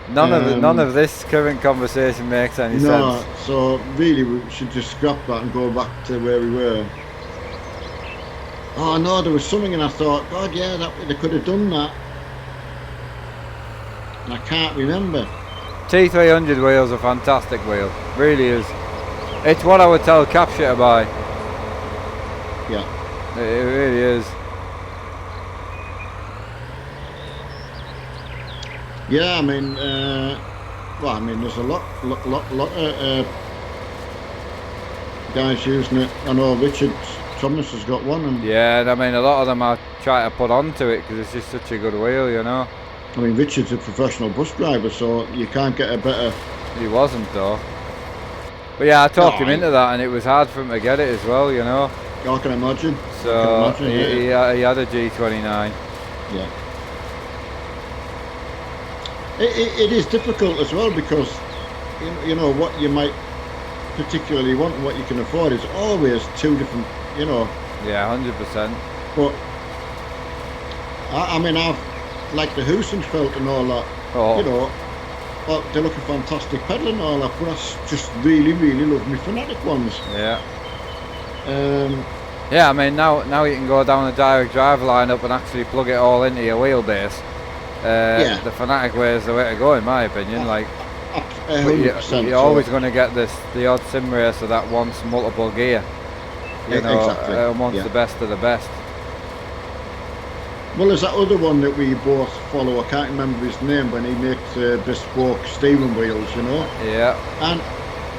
None Um, of this current conversation makes any No, sense. so really we should just scrap that and go back to where we were. Oh no, there was something and I thought, God, yeah, they could have done that. And I can't remember. T300 wheel's a fantastic wheel, really is. It's what I would tell Capture to buy. Yeah. It really is. Yeah, I mean, there's a lot of guys using it. I know Richard Thomas has got one, and Yeah, and I mean a lot of them are trying to put onto it because it's just such a good wheel, you know. I mean Richard's a professional bus driver, so you can't get a better. He wasn't though. But yeah, I talked No, him into that, and it was hard for him to get it as well, you know. I can imagine. So yeah. he had a G29. Yeah. It is difficult as well because you know what you might particularly want and what you can afford is always two different, you know. Yeah, 100%. But I mean, I've like the Hussenfeld and all that, Oh. you know. Well, they look a fantastic pedal and all that, but I just really love my Fanatic ones. Yeah. Um, Yeah, I mean now you can go down the direct drive lineup and actually plug it all into your wheelbase. Yeah. The Fanatic way is the way to go, in my opinion. Like, but 100%. you're always going to get the odd sim racer that wants multiple gear. You know, Exactly. And wants Yeah. the best of the best. Well, there's that other one that we both follow. I can't remember his name, but he makes bespoke steering wheels, you know. Yeah. And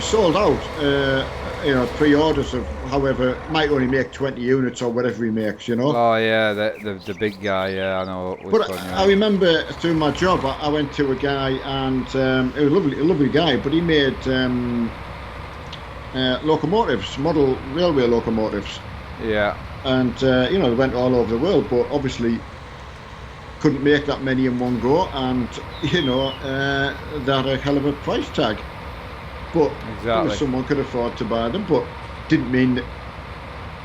sold out. You know, pre-orders of however might only make 20 units or whatever he makes, you know. Oh yeah, the big guy. Yeah, I know. But I remember through my job, I went to a guy and it was a lovely guy, but he made locomotives, model railway locomotives. Yeah. And you know, they went all over the world, but obviously couldn't make that many in one go, and you know, they had a hell of a price tag. But Exactly. someone could afford to buy them, but didn't mean that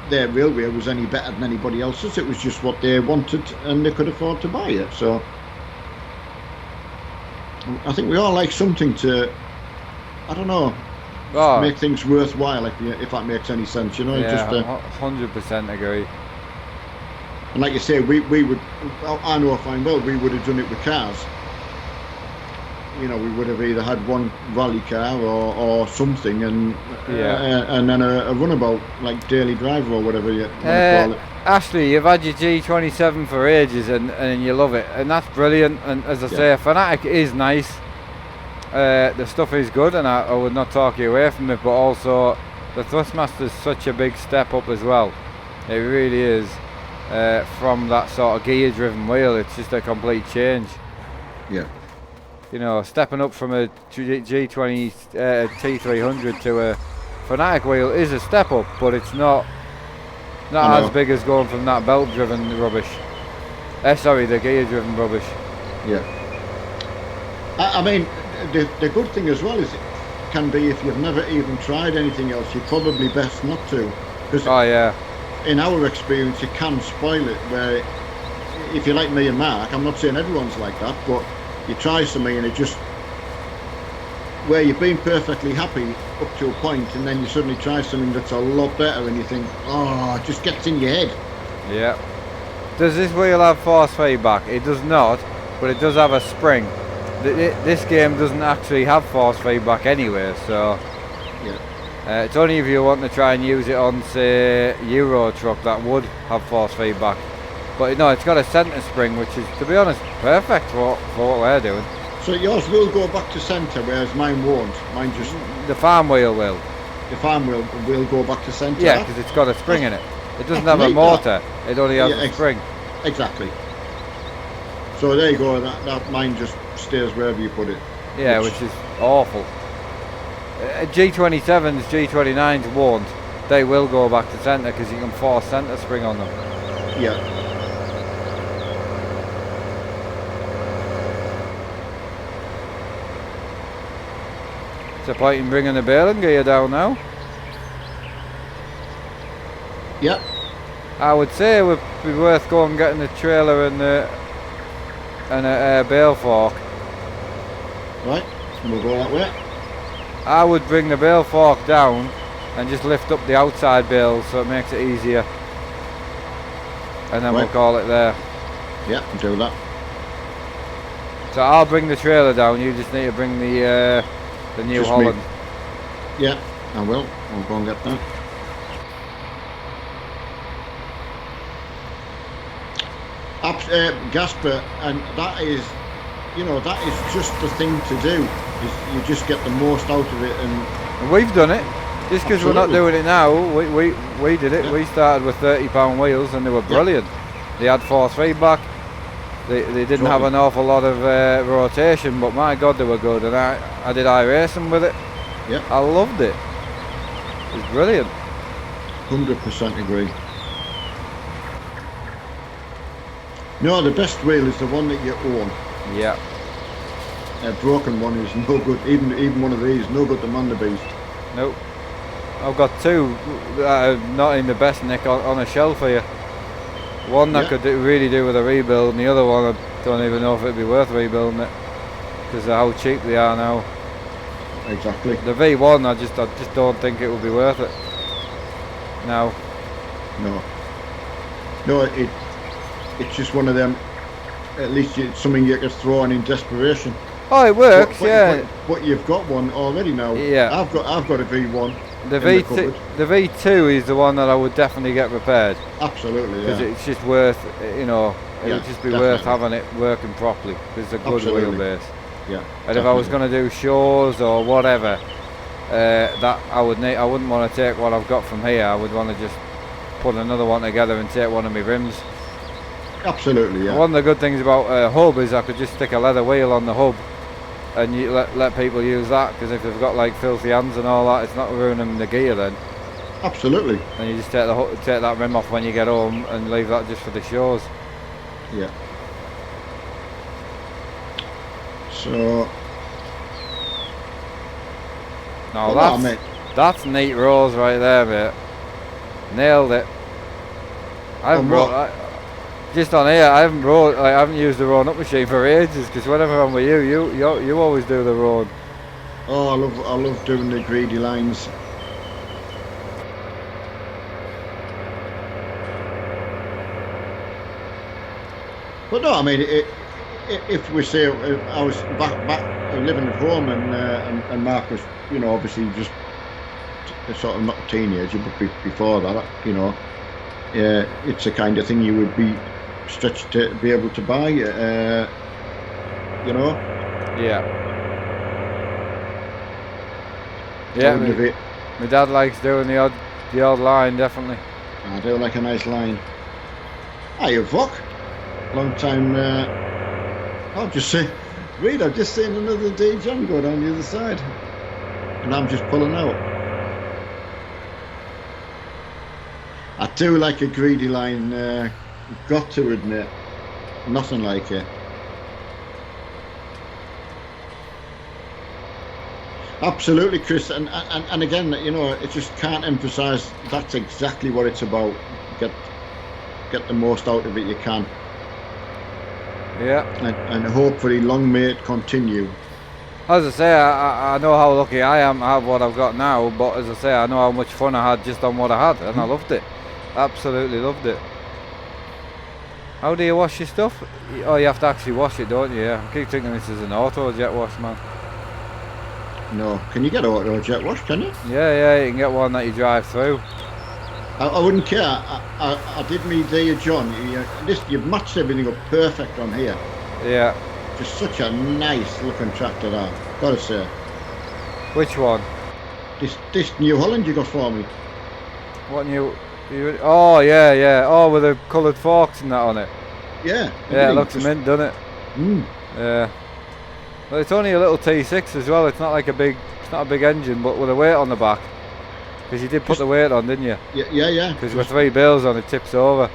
their railway was any better than anybody else's. It was just what they wanted, and they could afford to buy it. So I think we all like something to, I don't know, Oh, make things worthwhile. If that makes any sense, you know. yeah, Just 100% agree. and like you say, we would. I know fine well we would have done it with cars. You know, we would have either had one rally car or something, and and then a runabout like daily driver or whatever you want to call it. Ashley, you've had your G27 for ages and you love it, and that's brilliant. And as I say, a Fanatic is nice. The stuff is good, and I would not talk you away from it. But also, the Thrustmaster is such a big step up as well. It really is. From that sort of gear-driven wheel, it's just a complete change. Yeah. You know, stepping up from a G20 T300 to a Fanatic wheel is a step up, but it's not as big as going from that belt-driven rubbish. Sorry, the gear-driven rubbish. Yeah. I mean, the good thing as well is it can be if you've never even tried anything else, you're probably best not to. Because Oh yeah. in our experience, you can spoil it. Where if you're like me and Mark, I'm not saying everyone's like that, but you try something and it just where you've been perfectly happy up to a point, and then you suddenly try something that's a lot better, and you think, oh, it just gets in your head. Yeah. Does this wheel have force feedback? It does not, but it does have a spring. This game doesn't actually have force feedback anyway, so Yeah. it's only if you want to try and use it on, say, Euro truck that would have force feedback. But no, it's got a centre spring, which is, to be honest, perfect for what we're doing. So yours will go back to centre, whereas mine won't. Mine just The farm wheel will. the farm will go back to centre. Yeah, because it's got a spring in it. It doesn't have a Neat, motor. It only has a spring. Exactly. So there you go. That mine just stays wherever you put it. Yeah, which is awful. G27s, G29s won't. They will go back to centre because you can force centre spring on them. Yeah. So point in bringing the baling gear down now. Yeah. I would say it would be worth going getting a trailer and a bale fork. Right, we'll go that way. I would bring the bale fork down and just lift up the outside bales so it makes it easier. And then Right. we'll call it there. Yeah, do that. So I'll bring the trailer down, you just need to bring the New Just Holland. me. Yeah, I will. I'll go and get that. Gasper, and that is, you know, that is just the thing to do. Is you just get the most out of it, and We've done it. Just because we're not Absolutely. doing it now, we did it. Yeah. We started with 30-pound wheels and they were brilliant. They had force feedback. They didn't have an awful lot of rotation, but my God, they were good. And I did iRacing with it. Yeah. I loved it. It was brilliant. 100% agree. No, the best wheel is the one that you own. Yeah. A broken one is no good. Even one of these, no good to man the beast. Nope. I've got two that are not in the best nick on a shelf here. One that could really do with a rebuild, and the other one I don't even know if it'd be worth rebuilding it because of how cheap they are now. Exactly. The V1, I just don't think it would be worth it. No. No, it's just one of them. At least it's something you can throw on in desperation. Oh, it works, yeah. But you've got one already now. Yeah. I've got a V1. The in the V2, cupboard. the V2 is the one that I would definitely get repaired Absolutely, because yeah. it's just worth, you know, it Yeah, would just be worth definitely. having it working properly because it's a good Absolutely. wheelbase. Yeah. And if I was going to do shows or whatever, that I wouldn't want to take what I've got from here. I would want to just put another one together and take one of my rims. Absolutely, yeah. One of the good things about a hub is I could just stick a leather wheel on the hub and you let people use that, because if they've got like filthy hands and all that, it's not ruining the gear then. Absolutely. And you just take that rim off when you get home and leave that just for the shows. Yeah. So. No, well, mate. that's neat rolls right there, mate. Nailed it. I haven't just on here. I haven't used the rolling up machine for ages because whenever I'm with you always do the rolling. Oh, I love doing the greedy lines. But no, I mean, if we say I was back living at home and Mark was, you know, obviously just sort of not a teenager, but before that, you know, it's the kind of thing you would be stretched to be able to buy, you know. Yeah. Yeah. My dad likes doing the odd line, definitely. I do like a nice line. Hiya, Vok. Long time. I'll just say, Reed, I've just seen another D John go down the other side, and I'm just pulling out. I do like a greedy line. Got to admit, nothing like it. Absolutely, Chris, and again, you know, it just can't emphasise that's exactly what it's about. Get the most out of it you can. Yeah. And hopefully long may it continue. As I say, I know how lucky I am to have what I've got now, but as I say, I know how much fun I had just on what I had, and I loved it. Absolutely loved it. How do you wash your stuff? Oh, you have to actually wash it, don't you? Yeah. I keep thinking this is an auto jet wash, man. No, can you get auto jet wash? Can you? Yeah, you can get one that you drive through. I wouldn't care. I did me there, John. You've matched everything up perfect on here. Yeah. Just such a nice looking tractor, that. Gotta say. Which one? This New Holland you got for me. What new? Oh yeah. Oh, with the coloured forks and that on it. Yeah. Yeah, it looks mint, doesn't it? Yeah. Well, it's only a little T6 as well. It's not like it's not a big engine, but with a weight on the back. Because you did put the weight on, didn't you? Yeah. Because with 3 bales on, it tips over.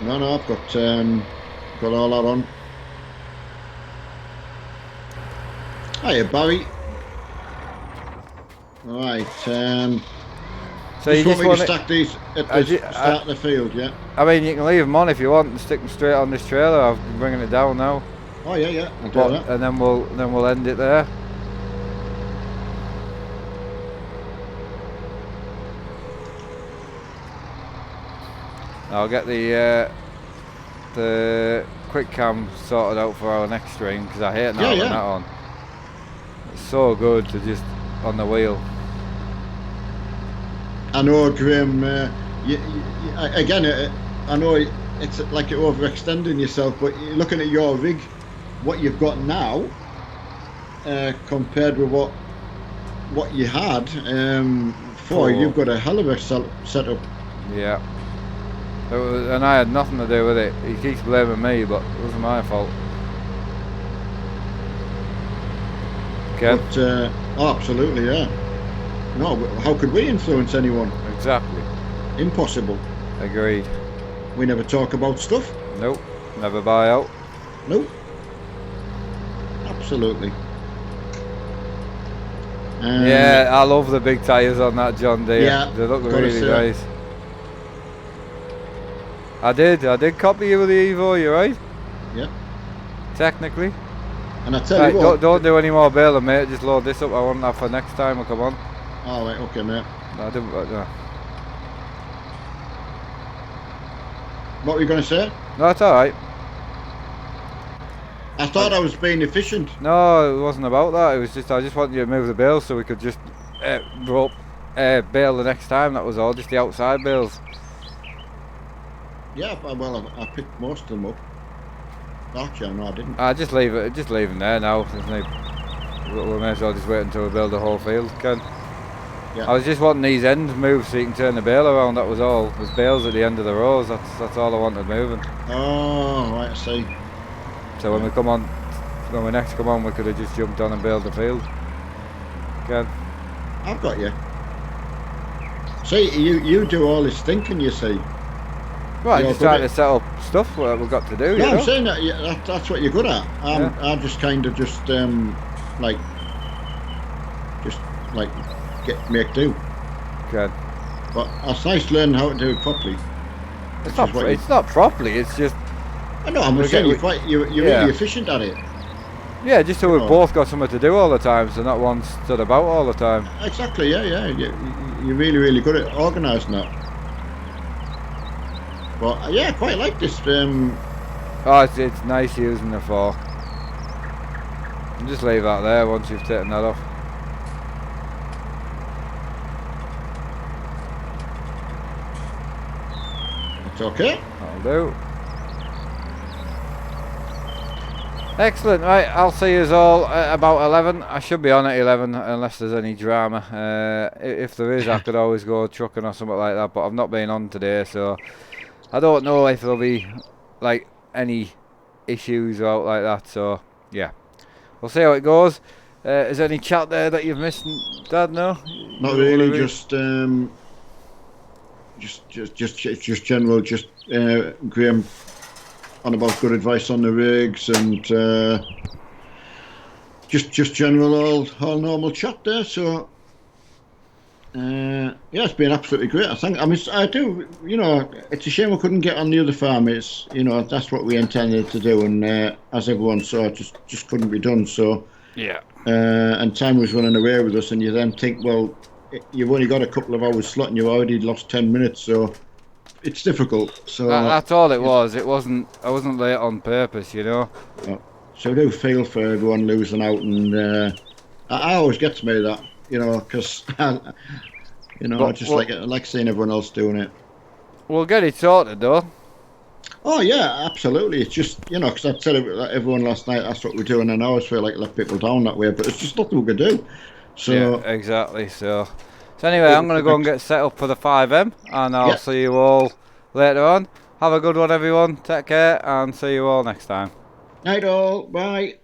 No, I've got all that on. Hiya, Barry. Right. So you you just just want me want to it? stack these at the start of the field, yeah? I mean, you can leave them on if you want and stick them straight on this trailer. I'm bringing it down now. Oh yeah, I'll do But that. and then we'll end it there. I'll get the quick cam sorted out for our next stream because I hate not having that on. It's so good to just on the wheel. I know, Graham. Again, I know it's like you're overextending yourself, but you're looking at your rig, what you've got now, compared with what you had before. You've got a hell of a setup. Yeah. And I had nothing to do with it. He keeps blaming me, but it wasn't my fault. Okay. But, oh, absolutely, yeah. No, how could we influence anyone? Exactly. Impossible. Agreed. We never talk about stuff. Nope. Never buy out. Nope. Absolutely. Yeah, I love the big tyres on that John Deere. Yeah, They look really nice. I did copy you with the Evo, you're right? Yeah. Technically. And I tell you what, don't do any more baling, mate. Just load this up. I want that for next time I come on. All right, okay, mate. No, I didn't. No. What were you going to say? No, it's all right. I thought I was being efficient. No, it wasn't about that. It was just I just wanted you to move the bales so we could just bale the next time. That was all. Just the outside bales. Yeah, well, I picked most of them up. Actually, no, I didn't. I just leave them there now. We may as well just wait until we build the whole field, Ken. Yeah. I was just wanting these ends moved so you can turn the bale around. That was all. There's bales at the end of the rows. That's all I wanted moving. Oh, right, I see. So when we next come on, we could have just jumped on and baled the field. Ken. I've got you. See, you do all this thinking, you see. Right, just trying to set up stuff what we've got to do. No, you know? I'm saying that, yeah, that's what you're good at. I just kind of like make do. Good. But it's nice learning how to do it properly. It's not properly. It's just. I know. I'm saying you're really efficient at it. Yeah, just so we've both got something to do all the time, so not one stood about all the time. Exactly. Yeah. You're really, really good at organising that. But yeah, I quite like this. Oh, it's nice using the fork. And just leave that there once you've taken that off. It's okay. That'll do. Excellent, right, I'll see you all at about 11. I should be on at 11 unless there's any drama. If there is, I could always go trucking or something like that, but I've not been on today, so I don't know if there'll be like any issues out like that, so yeah. We'll see how it goes. Is there any chat there that you've missed, Dad? No? Not really, just general, Graham on about good advice on the rigs and just general all normal chat there. So yeah, it's been absolutely great. I do. You know, it's a shame we couldn't get on the other farm. It's, you know, that's what we intended to do, and as everyone saw, it just couldn't be done. So yeah. And time was running away with us, and you then think, well, you've only got a couple of hours slot, and you've already lost 10 minutes. So it's difficult. So that's all it was. I wasn't late on purpose, you know. So I do feel for everyone losing out, and I always gets me that, you know, because you know, I just like seeing everyone else doing it. We'll get it sorted though. Oh yeah, absolutely. It's just, you know, because I said everyone last night that's what we're doing, and I always feel like let people down that way, but it's just nothing we can do. So yeah, exactly. So anyway, I'm gonna go and get set up for the 5M, and I'll see you all later on. Have a good one, everyone. Take care, and see you all next time. Night all. Bye.